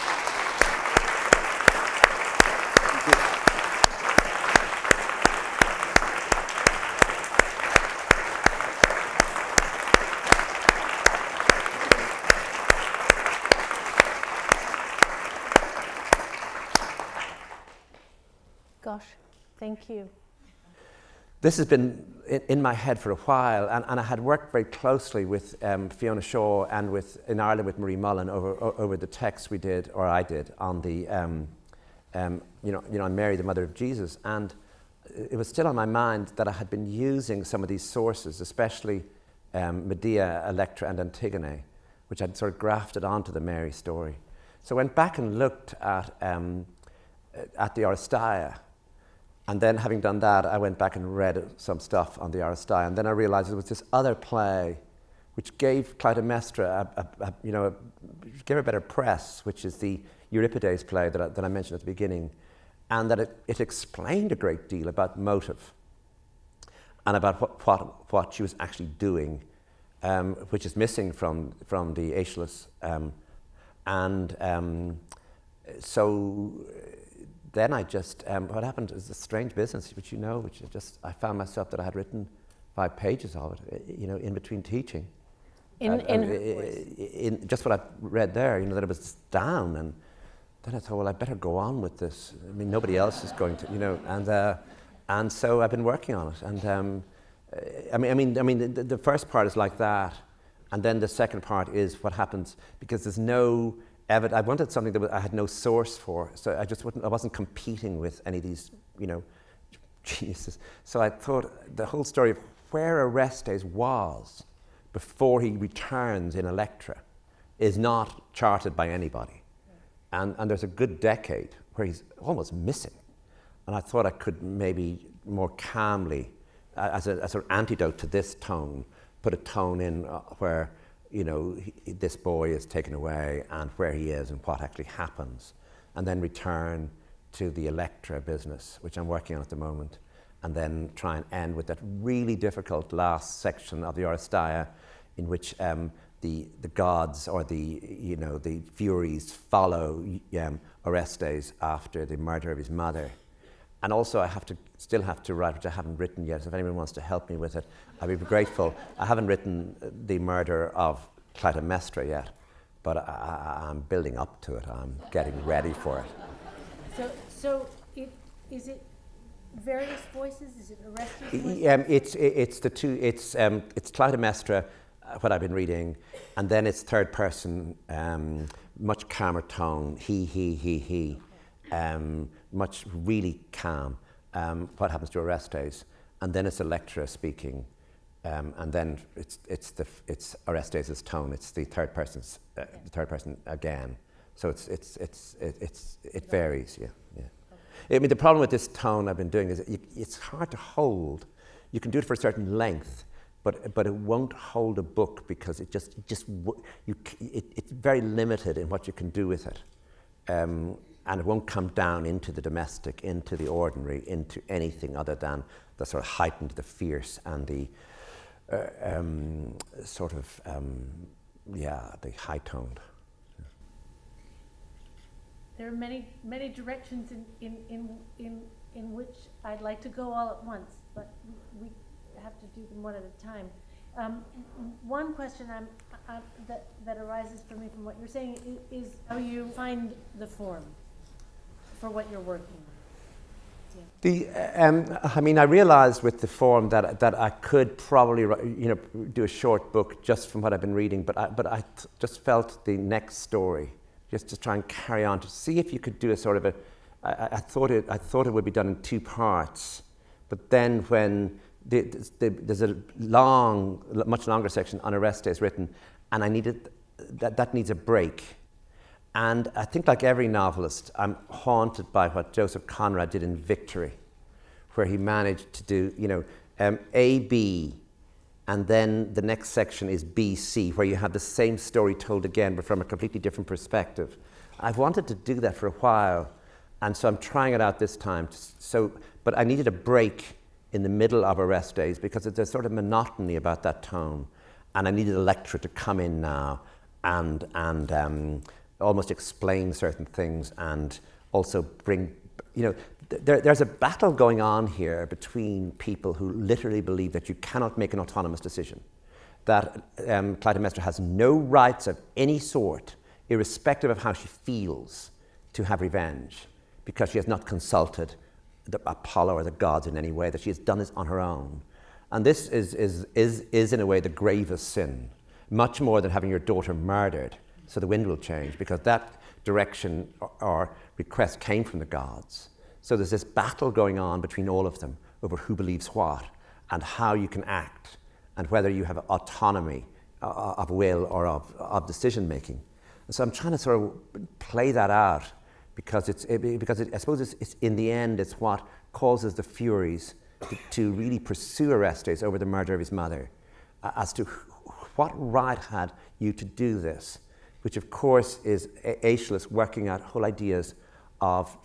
Thank you. Gosh, thank you. This has been in my head for a while, and I had worked very closely with Fiona Shaw and in Ireland with Marie Mullen over the text we did, or I did, on the, on Mary, the Mother of Jesus. And it was still on my mind that I had been using some of these sources, especially Medea, Electra, and Antigone, which I'd sort of grafted onto the Mary story. So I went back and looked at the Aristeia. And then, having done that, I went back and read some stuff on the Aristeia. And then I realized there was this other play which gave Clytemnestra gave her better press, which is the Euripides play that I mentioned at the beginning, and that it explained a great deal about motive and about what she was actually doing, which is missing from the Aeschylus. So then I just, what happened is a strange business, which I found myself that I had written 5 pages of it, in between teaching. In just what I read there, that it was down, and then I thought, well, I better go on with this. I mean, nobody else is going to, and so I've been working on it. And the first part is like that, and then the second part is what happens because there's no evidence. I wanted something that I had no source for, so I wasn't competing with any of these, geniuses. So I thought the whole story of where Orestes was before he returns in Electra is not charted by anybody. And there's a good decade where he's almost missing. And I thought I could maybe more calmly, as an antidote to this tone, put a tone in where, this boy is taken away and where he is and what actually happens. And then return to the Electra business, which I'm working on at the moment. And then try and end with that really difficult last section of the Oresteia, in which the gods or the Furies follow Orestes after the murder of his mother. And also I still have to write, which I haven't written yet. So if anyone wants to help me with it, I'd be grateful. I haven't written the murder of Clytemnestra yet, but I'm building up to it. I'm getting ready for it. So is it various voices? Is it Orestes' voice? It's the two. It's Clytemnestra, what I've been reading, and then it's third person, much calmer tone. He. Much really calm. What happens to Orestes, and then it's Electra speaking, and then it's Orestes' tone. It's the third person's the third person again. So it varies. Yeah. I mean, the problem with this tone I've been doing is it's hard to hold. You can do it for a certain length, but it won't hold a book because it's very limited in what you can do with it, and it won't come down into the domestic, into the ordinary, into anything other than the sort of heightened, the fierce, and the the high-toned. There are many directions in which I'd like to go all at once, but we have to do them one at a time. One question that arises for me from what you're saying is how you find the form for what you're working on. I realized with the form that I could probably do a short book just from what I've been reading, but I just felt the next story, just to try and carry on, to see if you could do a sort of I thought it would be done in 2 parts, but then when there's a much longer section on Orestes written, and I needed that needs a break. And I think, like every novelist, I'm haunted by what Joseph Conrad did in Victory, where he managed to do, A, B, and then the next section is B, C, where you have the same story told again, but from a completely different perspective. I've wanted to do that for a while, and so I'm trying it out this time. But I needed a break in the middle of Orestes because there's sort of monotony about that tone, and I needed Electra to come in now and almost explain certain things, and also bring, there's a battle going on here between people who literally believe that you cannot make an autonomous decision, that Clytemnestra has no rights of any sort, irrespective of how she feels, to have revenge, because she has not consulted the Apollo or the gods in any way, that she has done this on her own. And this is in a way the gravest sin, much more than having your daughter murdered. So the wind will change, because that direction or request came from the gods. So there's this battle going on between all of them over who believes what and how you can act and whether you have autonomy of will or of decision making. And so I'm trying to sort of play that out because I suppose it's in the end it's what causes the Furies to really pursue Orestes over the murder of his mother, as to What right had you to do this? Which, of course, is Aeschylus working out whole ideas of,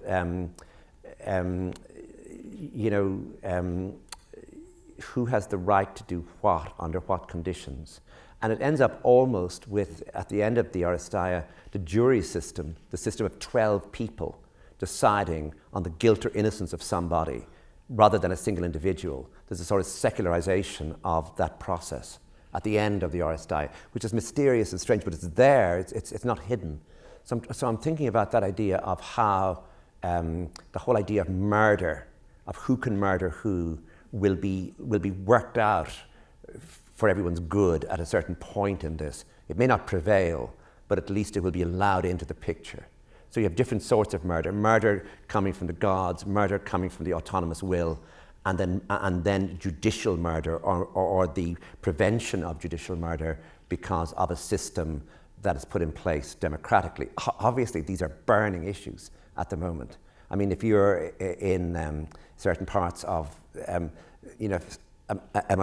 who has the right to do what, under what conditions. And it ends up almost with, at the end of the Oresteia, the jury system, the system of 12 people deciding on the guilt or innocence of somebody rather than a single individual. There's a sort of secularization of that process at the end of the Oresteia, which is mysterious and strange, but it's there, it's not hidden. So I'm thinking about that idea of how the whole idea of murder, of who can murder who, will be worked out for everyone's good at a certain point in this. It may not prevail, but at least it will be allowed into the picture. So you have different sorts of murder. Murder coming from the gods, murder coming from the autonomous will, and then judicial murder or the prevention of judicial murder because of a system that is put in place democratically. Obviously, these are burning issues at the moment. I mean, if you're in certain parts of, of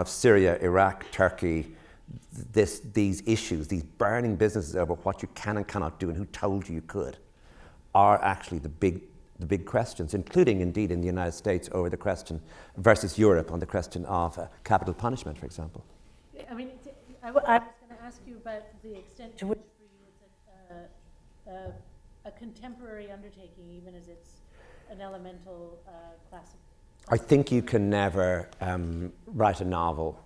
Syria, Iraq, Turkey, these issues, these burning businesses over what you can and cannot do and who told you could, are actually the big questions, including indeed in the United States over the question versus Europe on the question of capital punishment, for example. I mean, I was going to ask you about the extent to which for you it's a contemporary undertaking, even as it's an elemental classic. I think you can never write a novel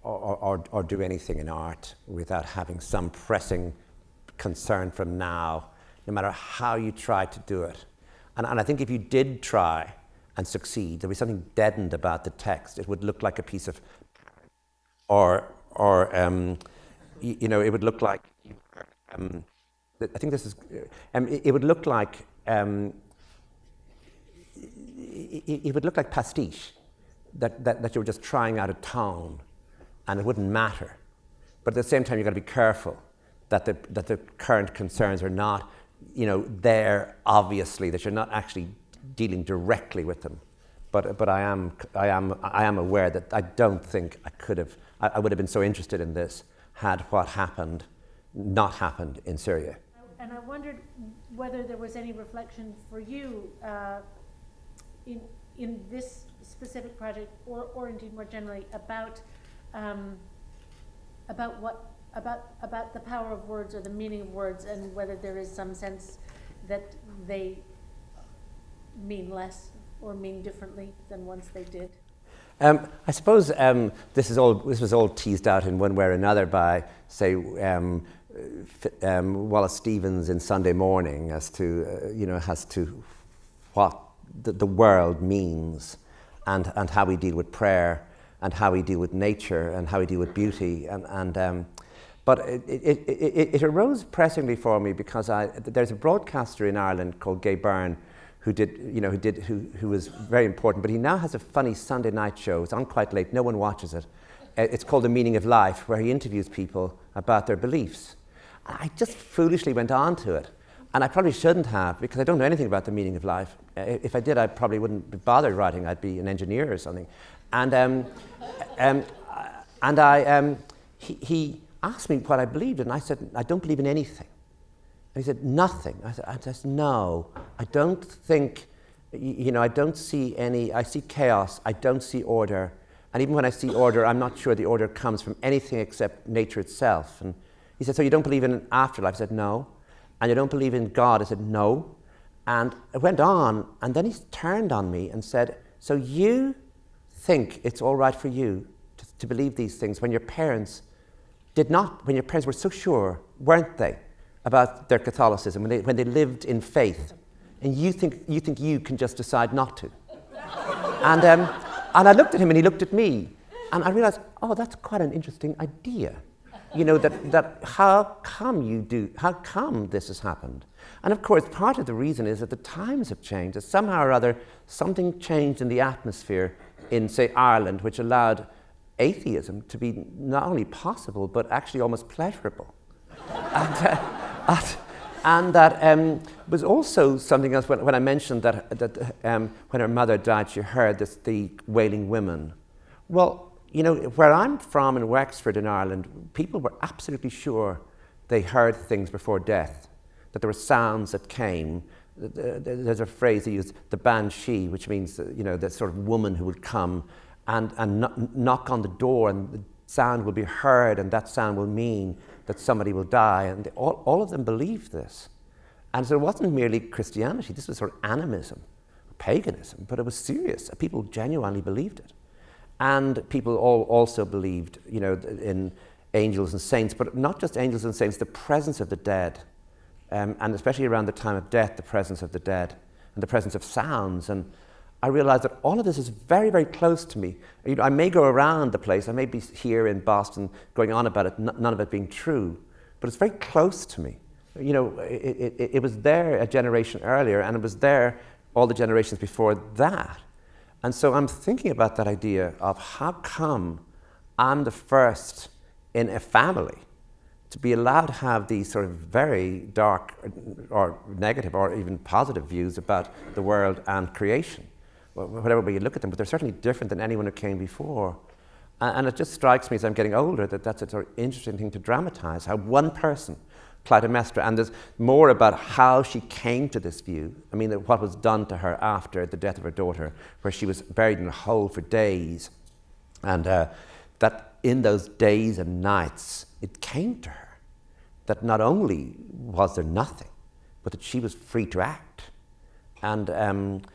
or do anything in art without having some pressing concern from now, no matter how you try to do it. And I think if you did try and succeed, there'd be something deadened about the text. It would look like a piece of, it would look like, I think this is, it would look like, it would look like pastiche, that you were just trying out a tone, and it wouldn't matter. But at the same time, you've got to be careful that the current concerns are not, there obviously, that you're not actually dealing directly with them. But I am aware that I don't think I would have been so interested in this had what happened not happened in Syria. And I wondered whether there was any reflection for you in this specific project, or indeed more generally, about the power of words or the meaning of words, and whether there is some sense that they mean less or mean differently than once they did. I suppose this was all teased out in one way or another by, say, Wallace Stevens in Sunday Morning as to what the world means, and how we deal with prayer, and how we deal with nature, and how we deal with beauty, but it arose pressingly for me because there's a broadcaster in Ireland called Gay Byrne who was very important, but he now has a funny Sunday night show. It's on quite late, no one watches it. It's called The Meaning of Life, where he interviews people about their beliefs. I just foolishly went on to it, and I probably shouldn't have, because I don't know anything about the meaning of life. If I did, I probably wouldn't be bothered writing. I'd be an engineer or something. He asked me what I believed, and I said, I don't believe in anything. And he said, nothing. I said, no, I don't think, I don't see any, I see chaos, I don't see order. And even when I see order, I'm not sure the order comes from anything except nature itself. And he said, so you don't believe in an afterlife? I said, no. And you don't believe in God? I said, no. And it went on, and then he turned on me and said, so you think it's all right for you to believe these things when your parents did not, when your parents were so sure, weren't they, about their Catholicism, when they lived in faith, and you think you can just decide not to. And I looked at him and he looked at me, and I realized, oh, that's quite an interesting idea. That how come this has happened? And of course, part of the reason is that the times have changed, that somehow or other something changed in the atmosphere in, say, Ireland, which allowed atheism to be not only possible, but actually almost pleasurable. And that was also something else when I mentioned that when her mother died, she heard the wailing women. Well, you know, where I'm from in Wexford in Ireland, people were absolutely sure they heard things before death, that there were sounds that came. There's a phrase they use, the Banshee, which means, you know, the sort of woman who would come and knock on the door, and the sound will be heard, and that sound will mean that somebody will die. And all of them believed this. And so it wasn't merely Christianity, this was sort of animism, paganism, but it was serious. People genuinely believed it. And people also believed, you know, in angels and saints, but not just angels and saints, the presence of the dead. And especially around the time of death, the presence of the dead and the presence of sounds. And I realized that all of this is very, very close to me. You know, I may go around the place, I may be here in Boston going on about it, none of it being true, but it's very close to me. You know, it was there a generation earlier, and it was there all the generations before that. And so I'm thinking about that idea of how come I'm the first in a family to be allowed to have these sort of very dark or negative or even positive views about the world and creation, whatever way you look at them, but they're certainly different than anyone who came before. And it just strikes me as I'm getting older that that's a sort of interesting thing to dramatize, how one person, Clytemnestra, and there's more about how she came to this view. I mean, what was done to her after the death of her daughter, where she was buried in a hole for days, and that in those days and nights, it came to her that not only was there nothing, but that she was free to act. And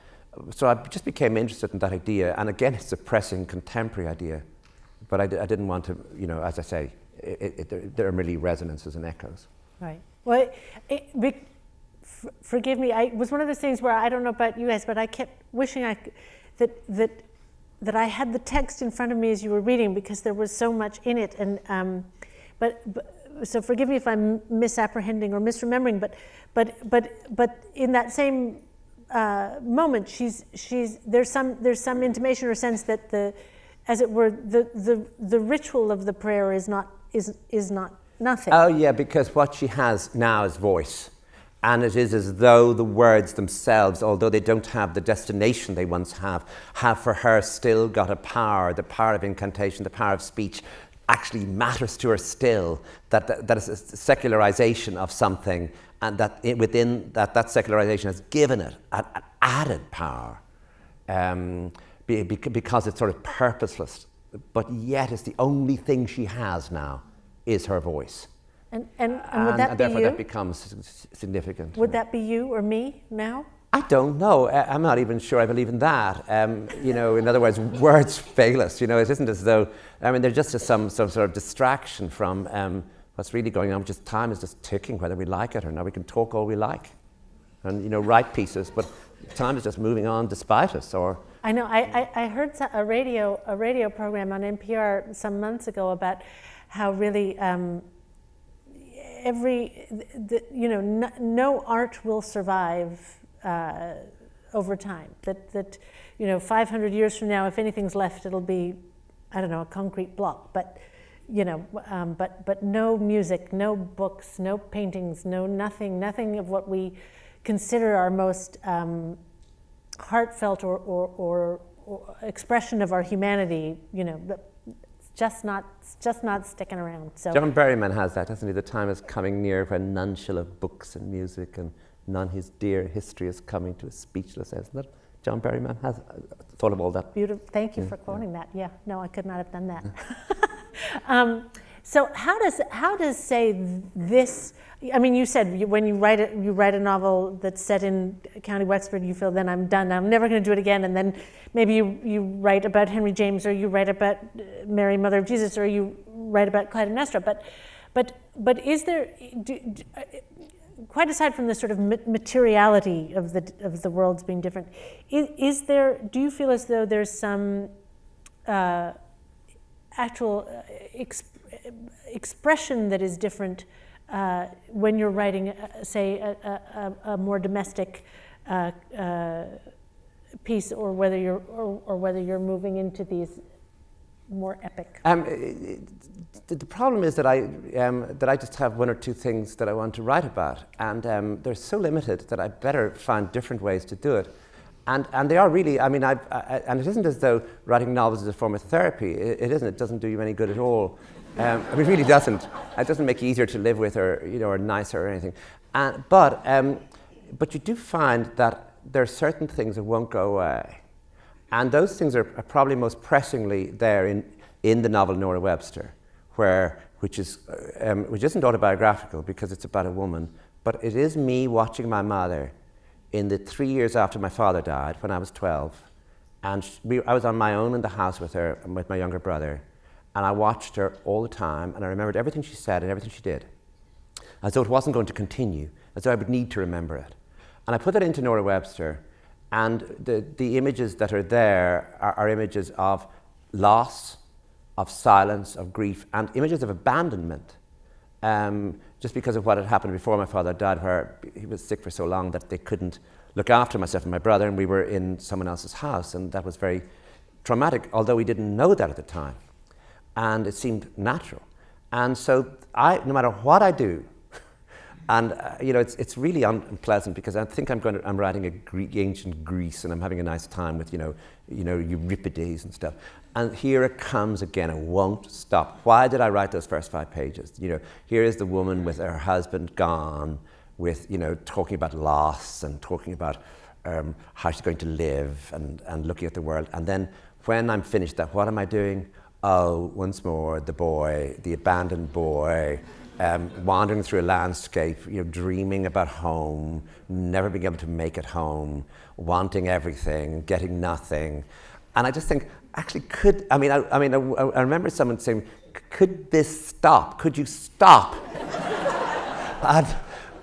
so I just became interested in that idea. And again, it's a pressing contemporary idea, but I didn't want to, you know, as I say, there are really resonances and echoes. Right. Well, forgive me. It was one of those things where I don't know about you guys, but I kept wishing that I had the text in front of me as you were reading, because there was so much in it. And so forgive me if I'm misapprehending or misremembering. But in that same moment, there's some intimation or sense that as it were, the ritual of the prayer is not nothing. Oh yeah, because what she has now is voice. And it is as though the words themselves, although they don't have the destination they once have for her still got a power, the power of incantation, the power of speech, actually matters to her still, that is a secularization of something, and that within that secularization has given it an added power, because it's sort of purposeless, but yet it's the only thing she has now is her voice. And would that and be therefore you? that becomes significant. Would that be you or me now? I don't know. I'm not even sure I believe in that. You know, in other words, words fail us. You know, it isn't as though, I mean, they're just some sort of distraction from what's really going on. Just time is just ticking, whether we like it or not. We can talk all we like, and you know, write pieces, but time is just moving on despite us. Or I know. I heard a radio program on NPR some months ago about how really no art will survive over time. That 500 years from now, if anything's left, it'll be, I don't know, a concrete block. But but no music, no books, no paintings, no nothing of what we consider our most heartfelt or expression of our humanity. Just not sticking around. So John Berryman has that, doesn't he? The time is coming near when none shall have books and music, and none his dear history is coming to a speechless end. Isn't that John Berryman has thought of all that? beautiful. Thank you for quoting that. Yeah, no, I could not have done that. So how does say this? I mean, you said when you write a novel that's set in County Wexford, you feel then I'm done. I'm never going to do it again. And then maybe you write about Henry James, or you write about Mary, Mother of Jesus, or you write about Clytemnestra. But is there, quite aside from the sort of materiality of the worlds being different, is there? Do you feel as though there's some actual expression that is different when you're writing, say, a more domestic piece, or whether you're moving into these more epic? The problem is that I just have one or two things that I want to write about, and they're so limited that I better find different ways to do it. And they are really, I mean, and it isn't as though writing novels is a form of therapy. It isn't. It doesn't do you any good at all. I mean, it really doesn't. It doesn't make you easier to live with, or or nicer or anything. But you do find that there are certain things that won't go away, and those things are probably most pressingly there in the novel Nora Webster, which isn't autobiographical because it's about a woman, but it is me watching my mother in the 3 years after my father died, when I was 12, and I was on my own in the house with her and with my younger brother, and I watched her all the time, and I remembered everything she said and everything she did, as though it wasn't going to continue, as though I would need to remember it. And I put that into Nora Webster, and the images that are there are images of loss, of silence, of grief, and images of abandonment, just because of what had happened before my father died, where he was sick for so long that they couldn't look after myself and my brother, and we were in someone else's house, and that was very traumatic, although we didn't know that at the time. And it seemed natural. And so no matter what I do, and it's really unpleasant, because I think I'm writing ancient Greece, and I'm having a nice time with Euripides and stuff. And here it comes again. It won't stop. Why did I write those first 5 pages? Here is the woman with her husband gone, with talking about loss and talking about how she's going to live and looking at the world. And then when I'm finished that, what am I doing? Oh, once more, the boy, the abandoned boy, wandering through a landscape, dreaming about home, never being able to make it home, wanting everything, getting nothing. And I just think, actually, I remember someone saying, could this stop? Could you stop? And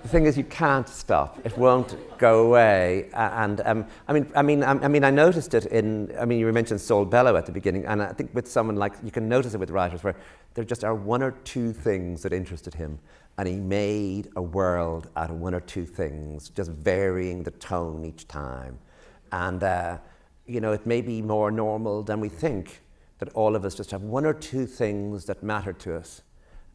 the thing is, you can't stop. It won't go away. And I noticed it you mentioned Saul Bellow at the beginning, and I think with someone like, you can notice it with writers where there just are 1 or 2 things that interested him, and he made a world out of 1 or 2 things, just varying the tone each time. And it may be more normal than we think, that all of us just have 1 or 2 things that matter to us,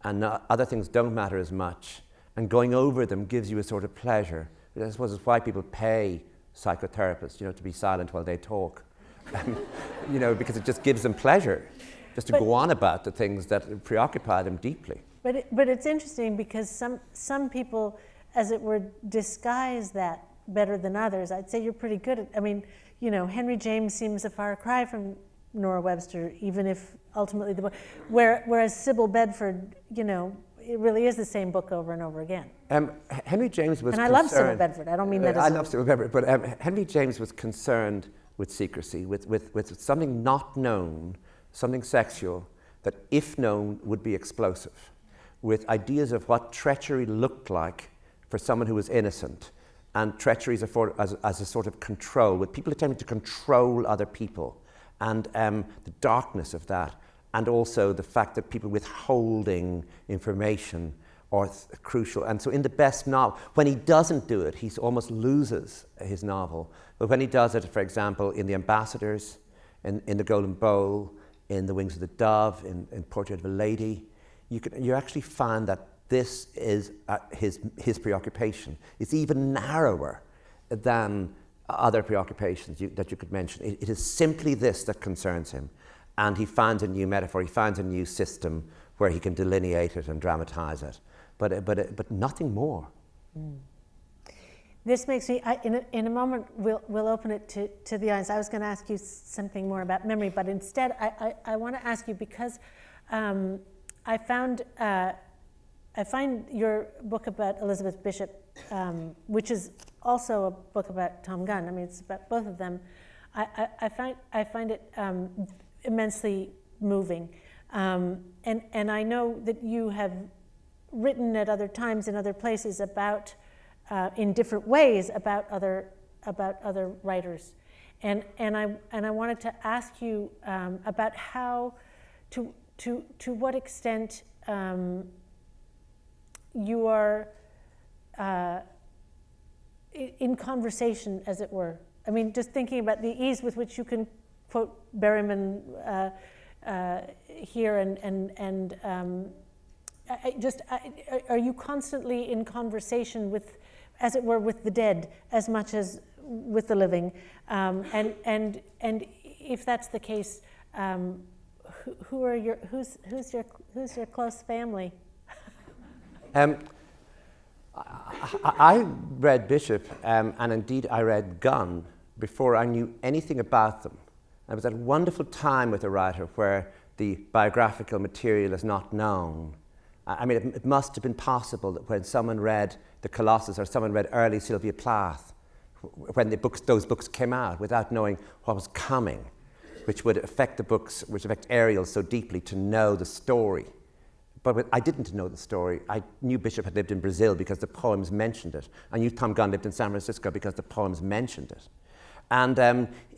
and other things don't matter as much. And going over them gives you a sort of pleasure. I suppose it's why people pay psychotherapists, to be silent while they talk, because it just gives them pleasure, just to go on about the things that preoccupy them deeply. But it's interesting, because some people, as it were, disguise that better than others. I'd say you're pretty good at. Henry James seems a far cry from Nora Webster, even if ultimately the book. Whereas Sybil Bedford, it really is the same book over and over again. Henry James was concerned. And I love Sybil Bedford. I don't mean that as... I love Sybil Bedford, but Henry James was concerned with secrecy, with something not known, something sexual, that if known would be explosive, with ideas of what treachery looked like for someone who was innocent, and treachery as a sort of control, with people attempting to control other people, and the darkness of that, and also the fact that people withholding information are crucial. And so in the best novel, when he doesn't do it, he almost loses his novel. But when he does it, for example, in The Ambassadors, in The Golden Bowl, in The Wings of the Dove, in Portrait of a Lady, you actually find that this is his preoccupation. It's even narrower than other preoccupations that you could mention. It is simply this that concerns him. And he finds a new metaphor, he finds a new system where he can delineate it and dramatize it, but nothing more. Mm. This makes me, in a moment, we'll open it to the audience. I was going to ask you something more about memory, but instead I want to ask you, because I find your book about Elizabeth Bishop, which is also a book about Tom Gunn. It's about both of them. I find it immensely moving, and I know that you have written at other times in other places about, in different ways, about other writers, and I wanted to ask you about how, to what extent you are in conversation, as it were. Just thinking about the ease with which you can quote Berryman here, and are you constantly in conversation with, as it were, with the dead, as much as with the living, and if that's the case, who's your close family? I read Bishop, and indeed I read Gunn before I knew anything about them. It was that wonderful time with a writer where the biographical material is not known. I mean, it must have been possible that when someone read The Colossus or someone read early Sylvia Plath, when those books came out without knowing what was coming, which would affect the books, which affect Ariel so deeply, to know the story. But I didn't know the story. I knew Bishop had lived in Brazil because the poems mentioned it. I knew Tom Gunn lived in San Francisco because the poems mentioned it. And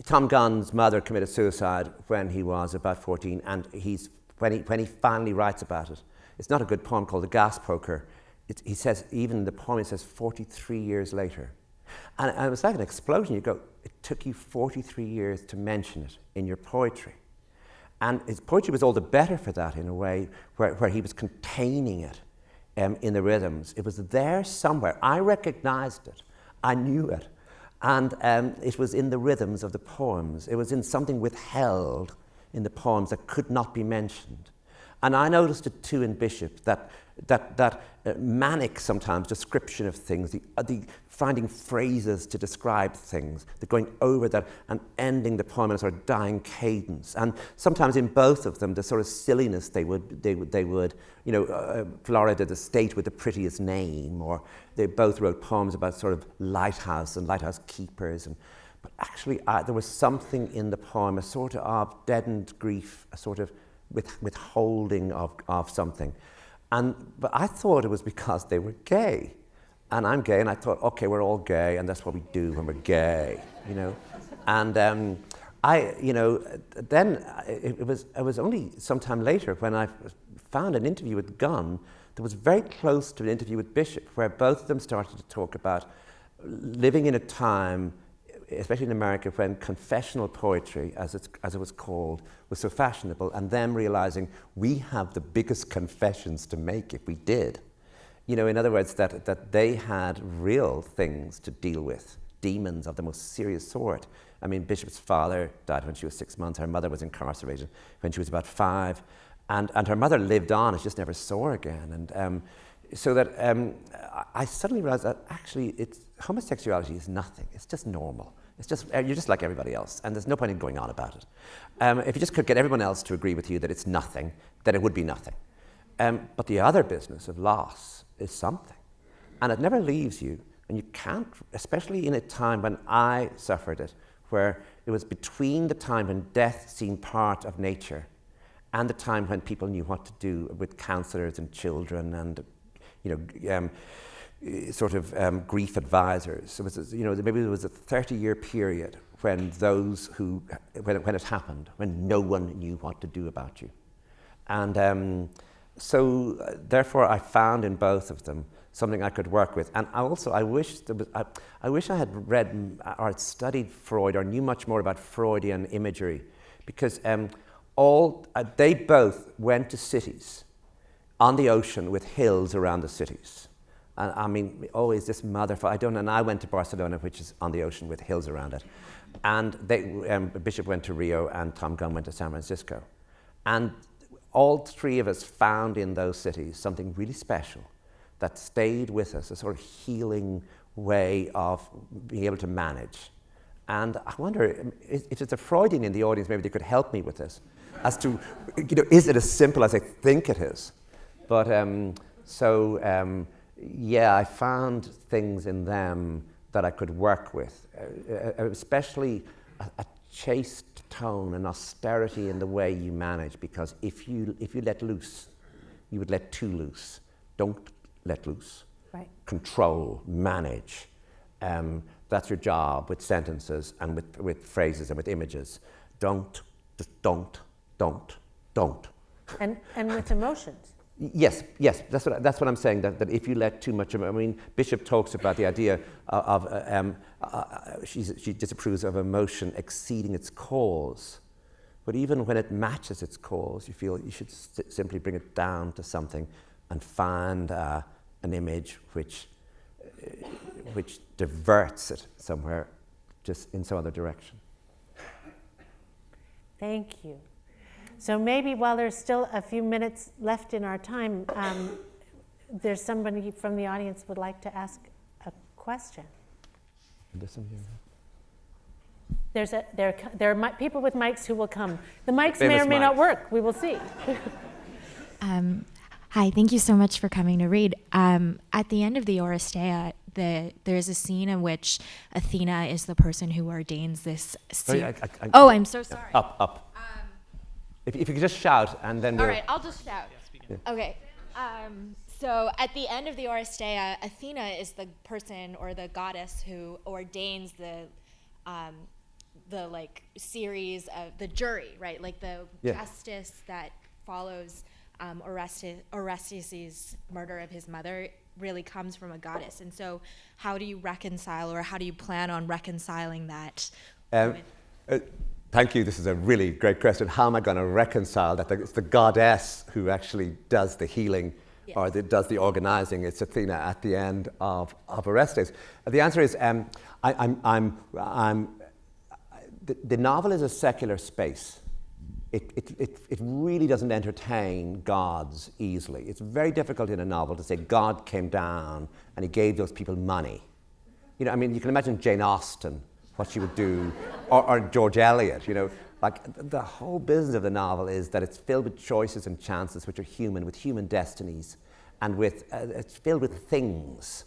Tom Gunn's mother committed suicide when he was about 14, and when he finally writes about it, it's not a good poem called The Gas Poker. He says, even in the poem, it says 43 years later. And it was like an explosion. You go, it took you 43 years to mention it in your poetry. And his poetry was all the better for that, in a way, where he was containing it in the rhythms. It was there somewhere. I recognized it. I knew it. And it was in the rhythms of the poems. It was in something withheld in the poems that could not be mentioned. And I noticed it too in Bishop, that manic sometimes description of things, the finding phrases to describe things, the going over that and ending the poem in a sort of dying cadence. And sometimes in both of them, the sort of silliness they would Florida, the state with the prettiest name, or they both wrote poems about sort of lighthouse and lighthouse keepers. But actually, there was something in the poem, a sort of deadened grief, a sort of withholding of something. But I thought it was because they were gay. And I'm gay, and I thought, okay, we're all gay, and that's what we do when we're gay, And then it was only sometime later when I found an interview with Gunn that was very close to an interview with Bishop, where both of them started to talk about living in a time, especially in America, when confessional poetry, as it was called, was so fashionable, and them realizing we have the biggest confessions to make if we did. In other words, that they had real things to deal with, demons of the most serious sort. I mean, Bishop's father died when she was 6 months. Her mother was incarcerated when she was about 5. And her mother lived on, and she just never saw her again. And so that I suddenly realized that actually homosexuality is nothing. It's just normal. You're just like everybody else, and there's no point in going on about it. If you just could get everyone else to agree with you that it's nothing, then it would be nothing. But the other business of loss is something. And it never leaves you, and you can't, especially in a time when I suffered it, where it was between the time when death seemed part of nature and the time when people knew what to do with counselors and children and, grief advisors. It was, maybe there was a 30-year period when when it happened, when no one knew what to do about you. And so therefore I found in both of them something I could work with. And I wish I had read or studied Freud or knew much more about Freudian imagery, because they both went to cities on the ocean with hills around the cities. And I mean, always this and I went to Barcelona, which is on the ocean with hills around it. And Bishop went to Rio and Tom Gunn went to San Francisco. And all three of us found in those cities something really special that stayed with us, a sort of healing way of being able to manage. And I wonder, if there's a Freudian in the audience, maybe they could help me with this, as to, is it as simple as I think it is? But I found things in them that I could work with, especially a chaste tone and austerity in the way you manage, because if you let loose, you would let too loose. Don't let loose. Right. Control, manage. That's your job with sentences and with phrases and with images. Don't. And with emotions. Yes, that's what I'm saying, that if you let too much of it, I mean, Bishop talks about the idea of she disapproves of emotion exceeding its cause. But even when it matches its cause, you feel you should simply bring it down to something and find an image which diverts it somewhere just in some other direction. Thank you. So maybe while there's still a few minutes left in our time, there's somebody from the audience would like to ask a question. There are people with mics who will come. The mics may or may not work. We will see. Hi, thank you so much for coming to read. At the end of the Oresteia, there's a scene in which Athena is the person who ordains this. Oh, I'm so sorry. Up. If you could just shout, and then all right, I'll just shout. Okay. So at the end of the Oresteia, Athena is the person or the goddess who ordains the like series of the jury, right? Like the justice that follows Orestes' murder of his mother really comes from a goddess. And so how do you reconcile, or how do you plan on reconciling that? Thank you. This is a really great question. How am I going to reconcile that? It's the goddess who actually does the healing or does the organizing. It's Athena at the end of Orestes. The answer is the novel is a secular space. It really doesn't entertain gods easily. It's very difficult in a novel to say God came down and he gave those people money. You know, I mean, you can imagine Jane Austen, what she would do, or George Eliot, you know. Like, the whole business of the novel is that it's filled with choices and chances which are human, with human destinies, and with it's filled with things.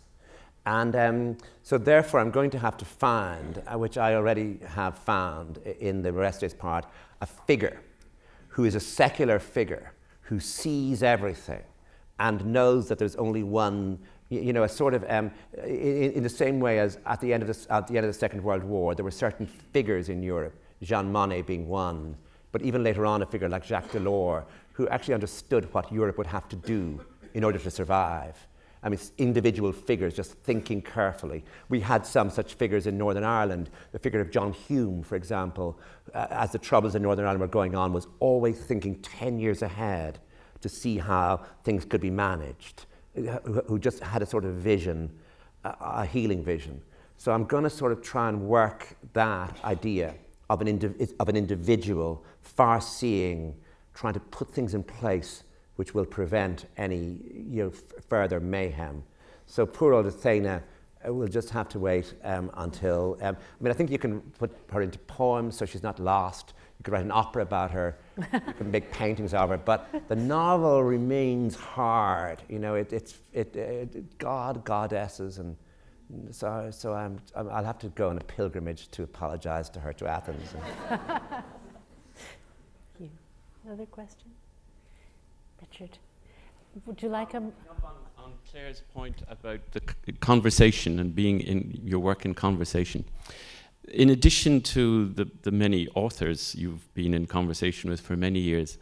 And so therefore I'm going to have to find, which I already have found in the Orestes part, a figure who is a secular figure, who sees everything and knows that there's only one, you know, a sort of, in the same way as at the end of the Second World War, there were certain figures in Europe, Jean Monnet being one, but even later on a figure like Jacques Delors, who actually understood what Europe would have to do in order to survive. I mean, individual figures just thinking carefully. We had some such figures in Northern Ireland. The figure of John Hume, for example, as the troubles in Northern Ireland were going on, was always thinking 10 years ahead to see how things could be managed, who just had a sort of vision, a healing vision. So I'm going to sort of try and work that idea of an individual, far-seeing, trying to put things in place which will prevent any further mayhem. So poor old Athena will just have to wait until... I mean, I think you can put her into poems so she's not lost. You could write an opera about her. You can make paintings of her. But the novel remains hard. You know, it's goddesses, and so I'll have to go on a pilgrimage to apologize to her, to Athens. Thank you. Another question? Richard, would you like a... On Claire's point about the conversation and being in your work in conversation. In addition to the many authors you've been in conversation with for many years,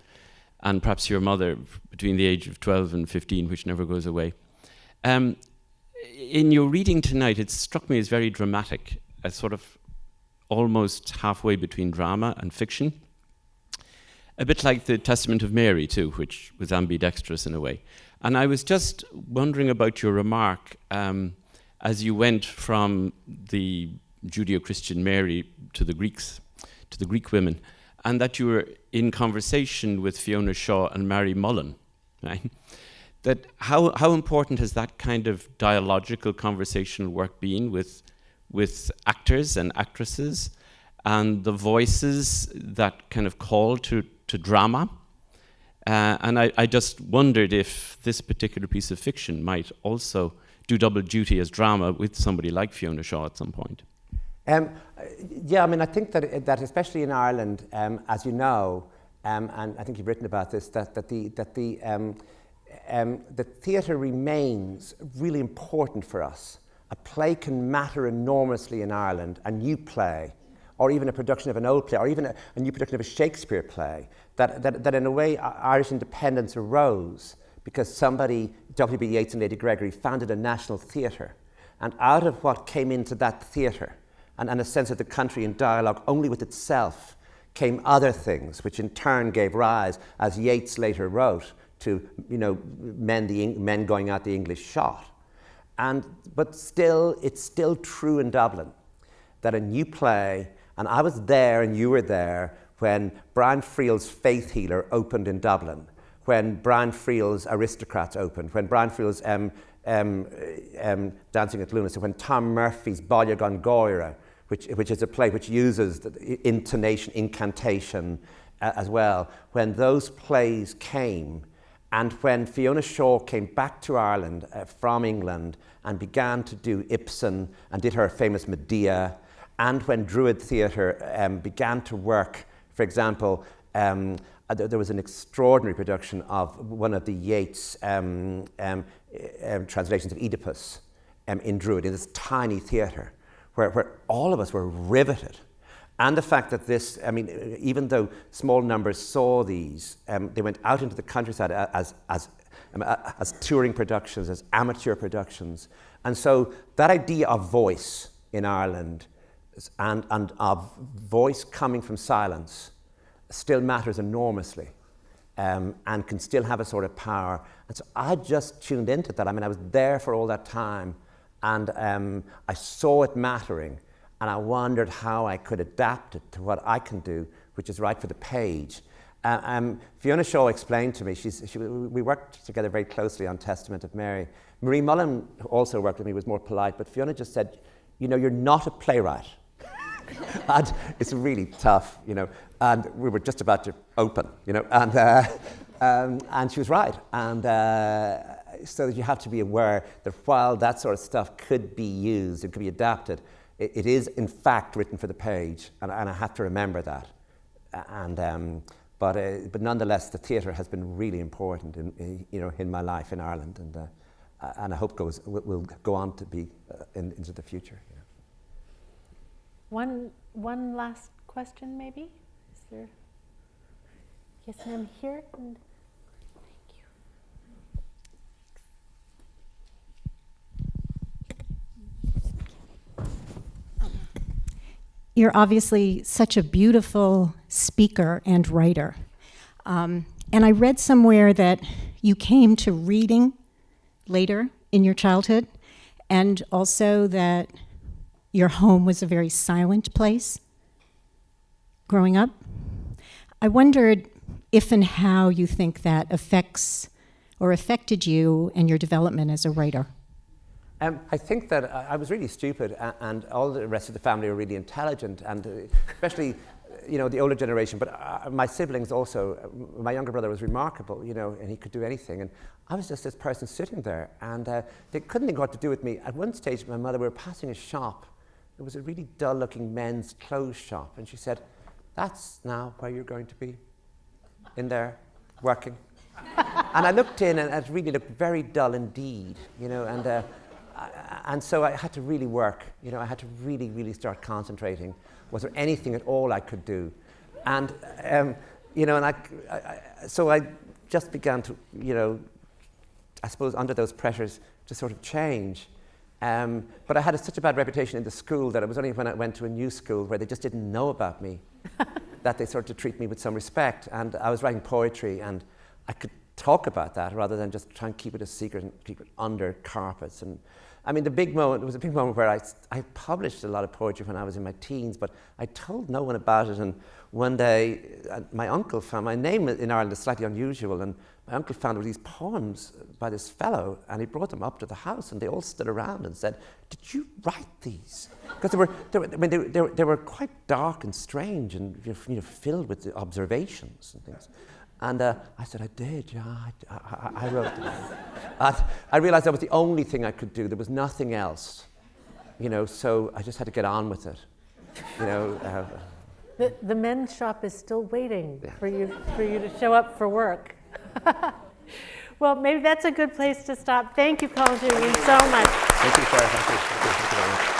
and perhaps your mother between the age of 12 and 15, which never goes away, in your reading tonight, it struck me as very dramatic, as sort of almost halfway between drama and fiction. A bit like the Testament of Mary, too, which was ambidextrous in a way. And I was just wondering about your remark as you went from the Judeo-Christian Mary to the Greeks, to the Greek women, and that you were in conversation with Fiona Shaw and Mary Mullen, right? That how important has that kind of dialogical conversational work been with actors and actresses, and the voices that kind of call to drama? And I just wondered if this particular piece of fiction might also do double duty as drama with somebody like Fiona Shaw at some point. Yeah, I mean, I think that especially in Ireland, as you know, and I think you've written about this, that the theatre remains really important for us. A play can matter enormously in Ireland, a new play, or even a production of an old play, or even a new production of a Shakespeare play, that in a way Irish independence arose because somebody, W.B. Yeats and Lady Gregory, founded a national theatre. And out of what came into that theatre, and a sense of the country in dialogue only with itself, came other things, which in turn gave rise, as Yeats later wrote, to men going out the English shot. But still, it's still true in Dublin. that a new play, and I was there and you were there when Brian Friel's Faith Healer opened in Dublin, when Brian Friel's Aristocrats opened, when Brian Friel's Dancing at Luna, so when Tom Murphy's Baile gan Goire, which is a play which uses intonation, incantation as well, when those plays came, and when Fiona Shaw came back to Ireland from England and began to do Ibsen and did her famous Medea, and when Druid Theatre began to work, for example, there was an extraordinary production of one of the Yeats translations of Oedipus in Druid, in this tiny theatre, where all of us were riveted. And the fact that this, I mean, even though small numbers saw these, they went out into the countryside as touring productions, as amateur productions. And so that idea of voice in Ireland and of voice coming from silence still matters enormously, and can still have a sort of power. And so I just tuned into that. I mean, I was there for all that time, and I saw it mattering, and I wondered how I could adapt it to what I can do, which is write for the page. Fiona Shaw explained to me, we worked together very closely on Testament of Mary. Marie Mullen, who also worked with me, was more polite, but Fiona just said, you know, you're not a playwright. And it's really tough, you know, and we were just about to open, you know, and she was right. And so that you have to be aware that while that sort of stuff could be used, it could be adapted, it is in fact written for the page, and I have to remember that. But nonetheless, the theatre has been really important in my life in Ireland, and I hope will go on to be into the future. You know. One last question, maybe? Is there? Yes, ma'am, here. And thank you. You're obviously such a beautiful speaker and writer. And I read somewhere that you came to reading later in your childhood, and also that your home was a very silent place growing up. I wondered if and how you think that affects or affected you and your development as a writer. I think that I was really stupid, and all the rest of the family were really intelligent, and especially, you know, the older generation. But my siblings also. My younger brother was remarkable, you know, and he could do anything. And I was just this person sitting there, and they couldn't think what to do with me. At one stage, my mother, we were passing a shop. It was a really dull-looking men's clothes shop, and she said, "That's now where you're going to be, in there, working." And I looked in, and it really looked very dull indeed, you know. And so I had to really work, you know. I had to really, really start concentrating. Was there anything at all I could do? And you know, and so I just began to, you know, I suppose under those pressures to sort of change. But I had such a bad reputation in the school that it was only when I went to a new school where they just didn't know about me that they started to treat me with some respect. And I was writing poetry, and I could talk about that rather than just try and keep it a secret and keep it under carpets. And I mean, it was a big moment where I published a lot of poetry when I was in my teens, but I told no one about it. And one day, my uncle found, my name in Ireland is slightly unusual, and my uncle found these poems by this fellow, and he brought them up to the house, and they all stood around and said, "Did you write these?" Because they were quite dark and strange, and you know, filled with the observations and things. And I said, "I did, yeah, I wrote them." I realized that was the only thing I could do. There was nothing else, you know. So I just had to get on with it, you know. The men's shop is still waiting for you to show up for work. Well, maybe that's a good place to stop. Thank you, Colm Tóibín, so much. Thank you, Sarah. Thank you very much.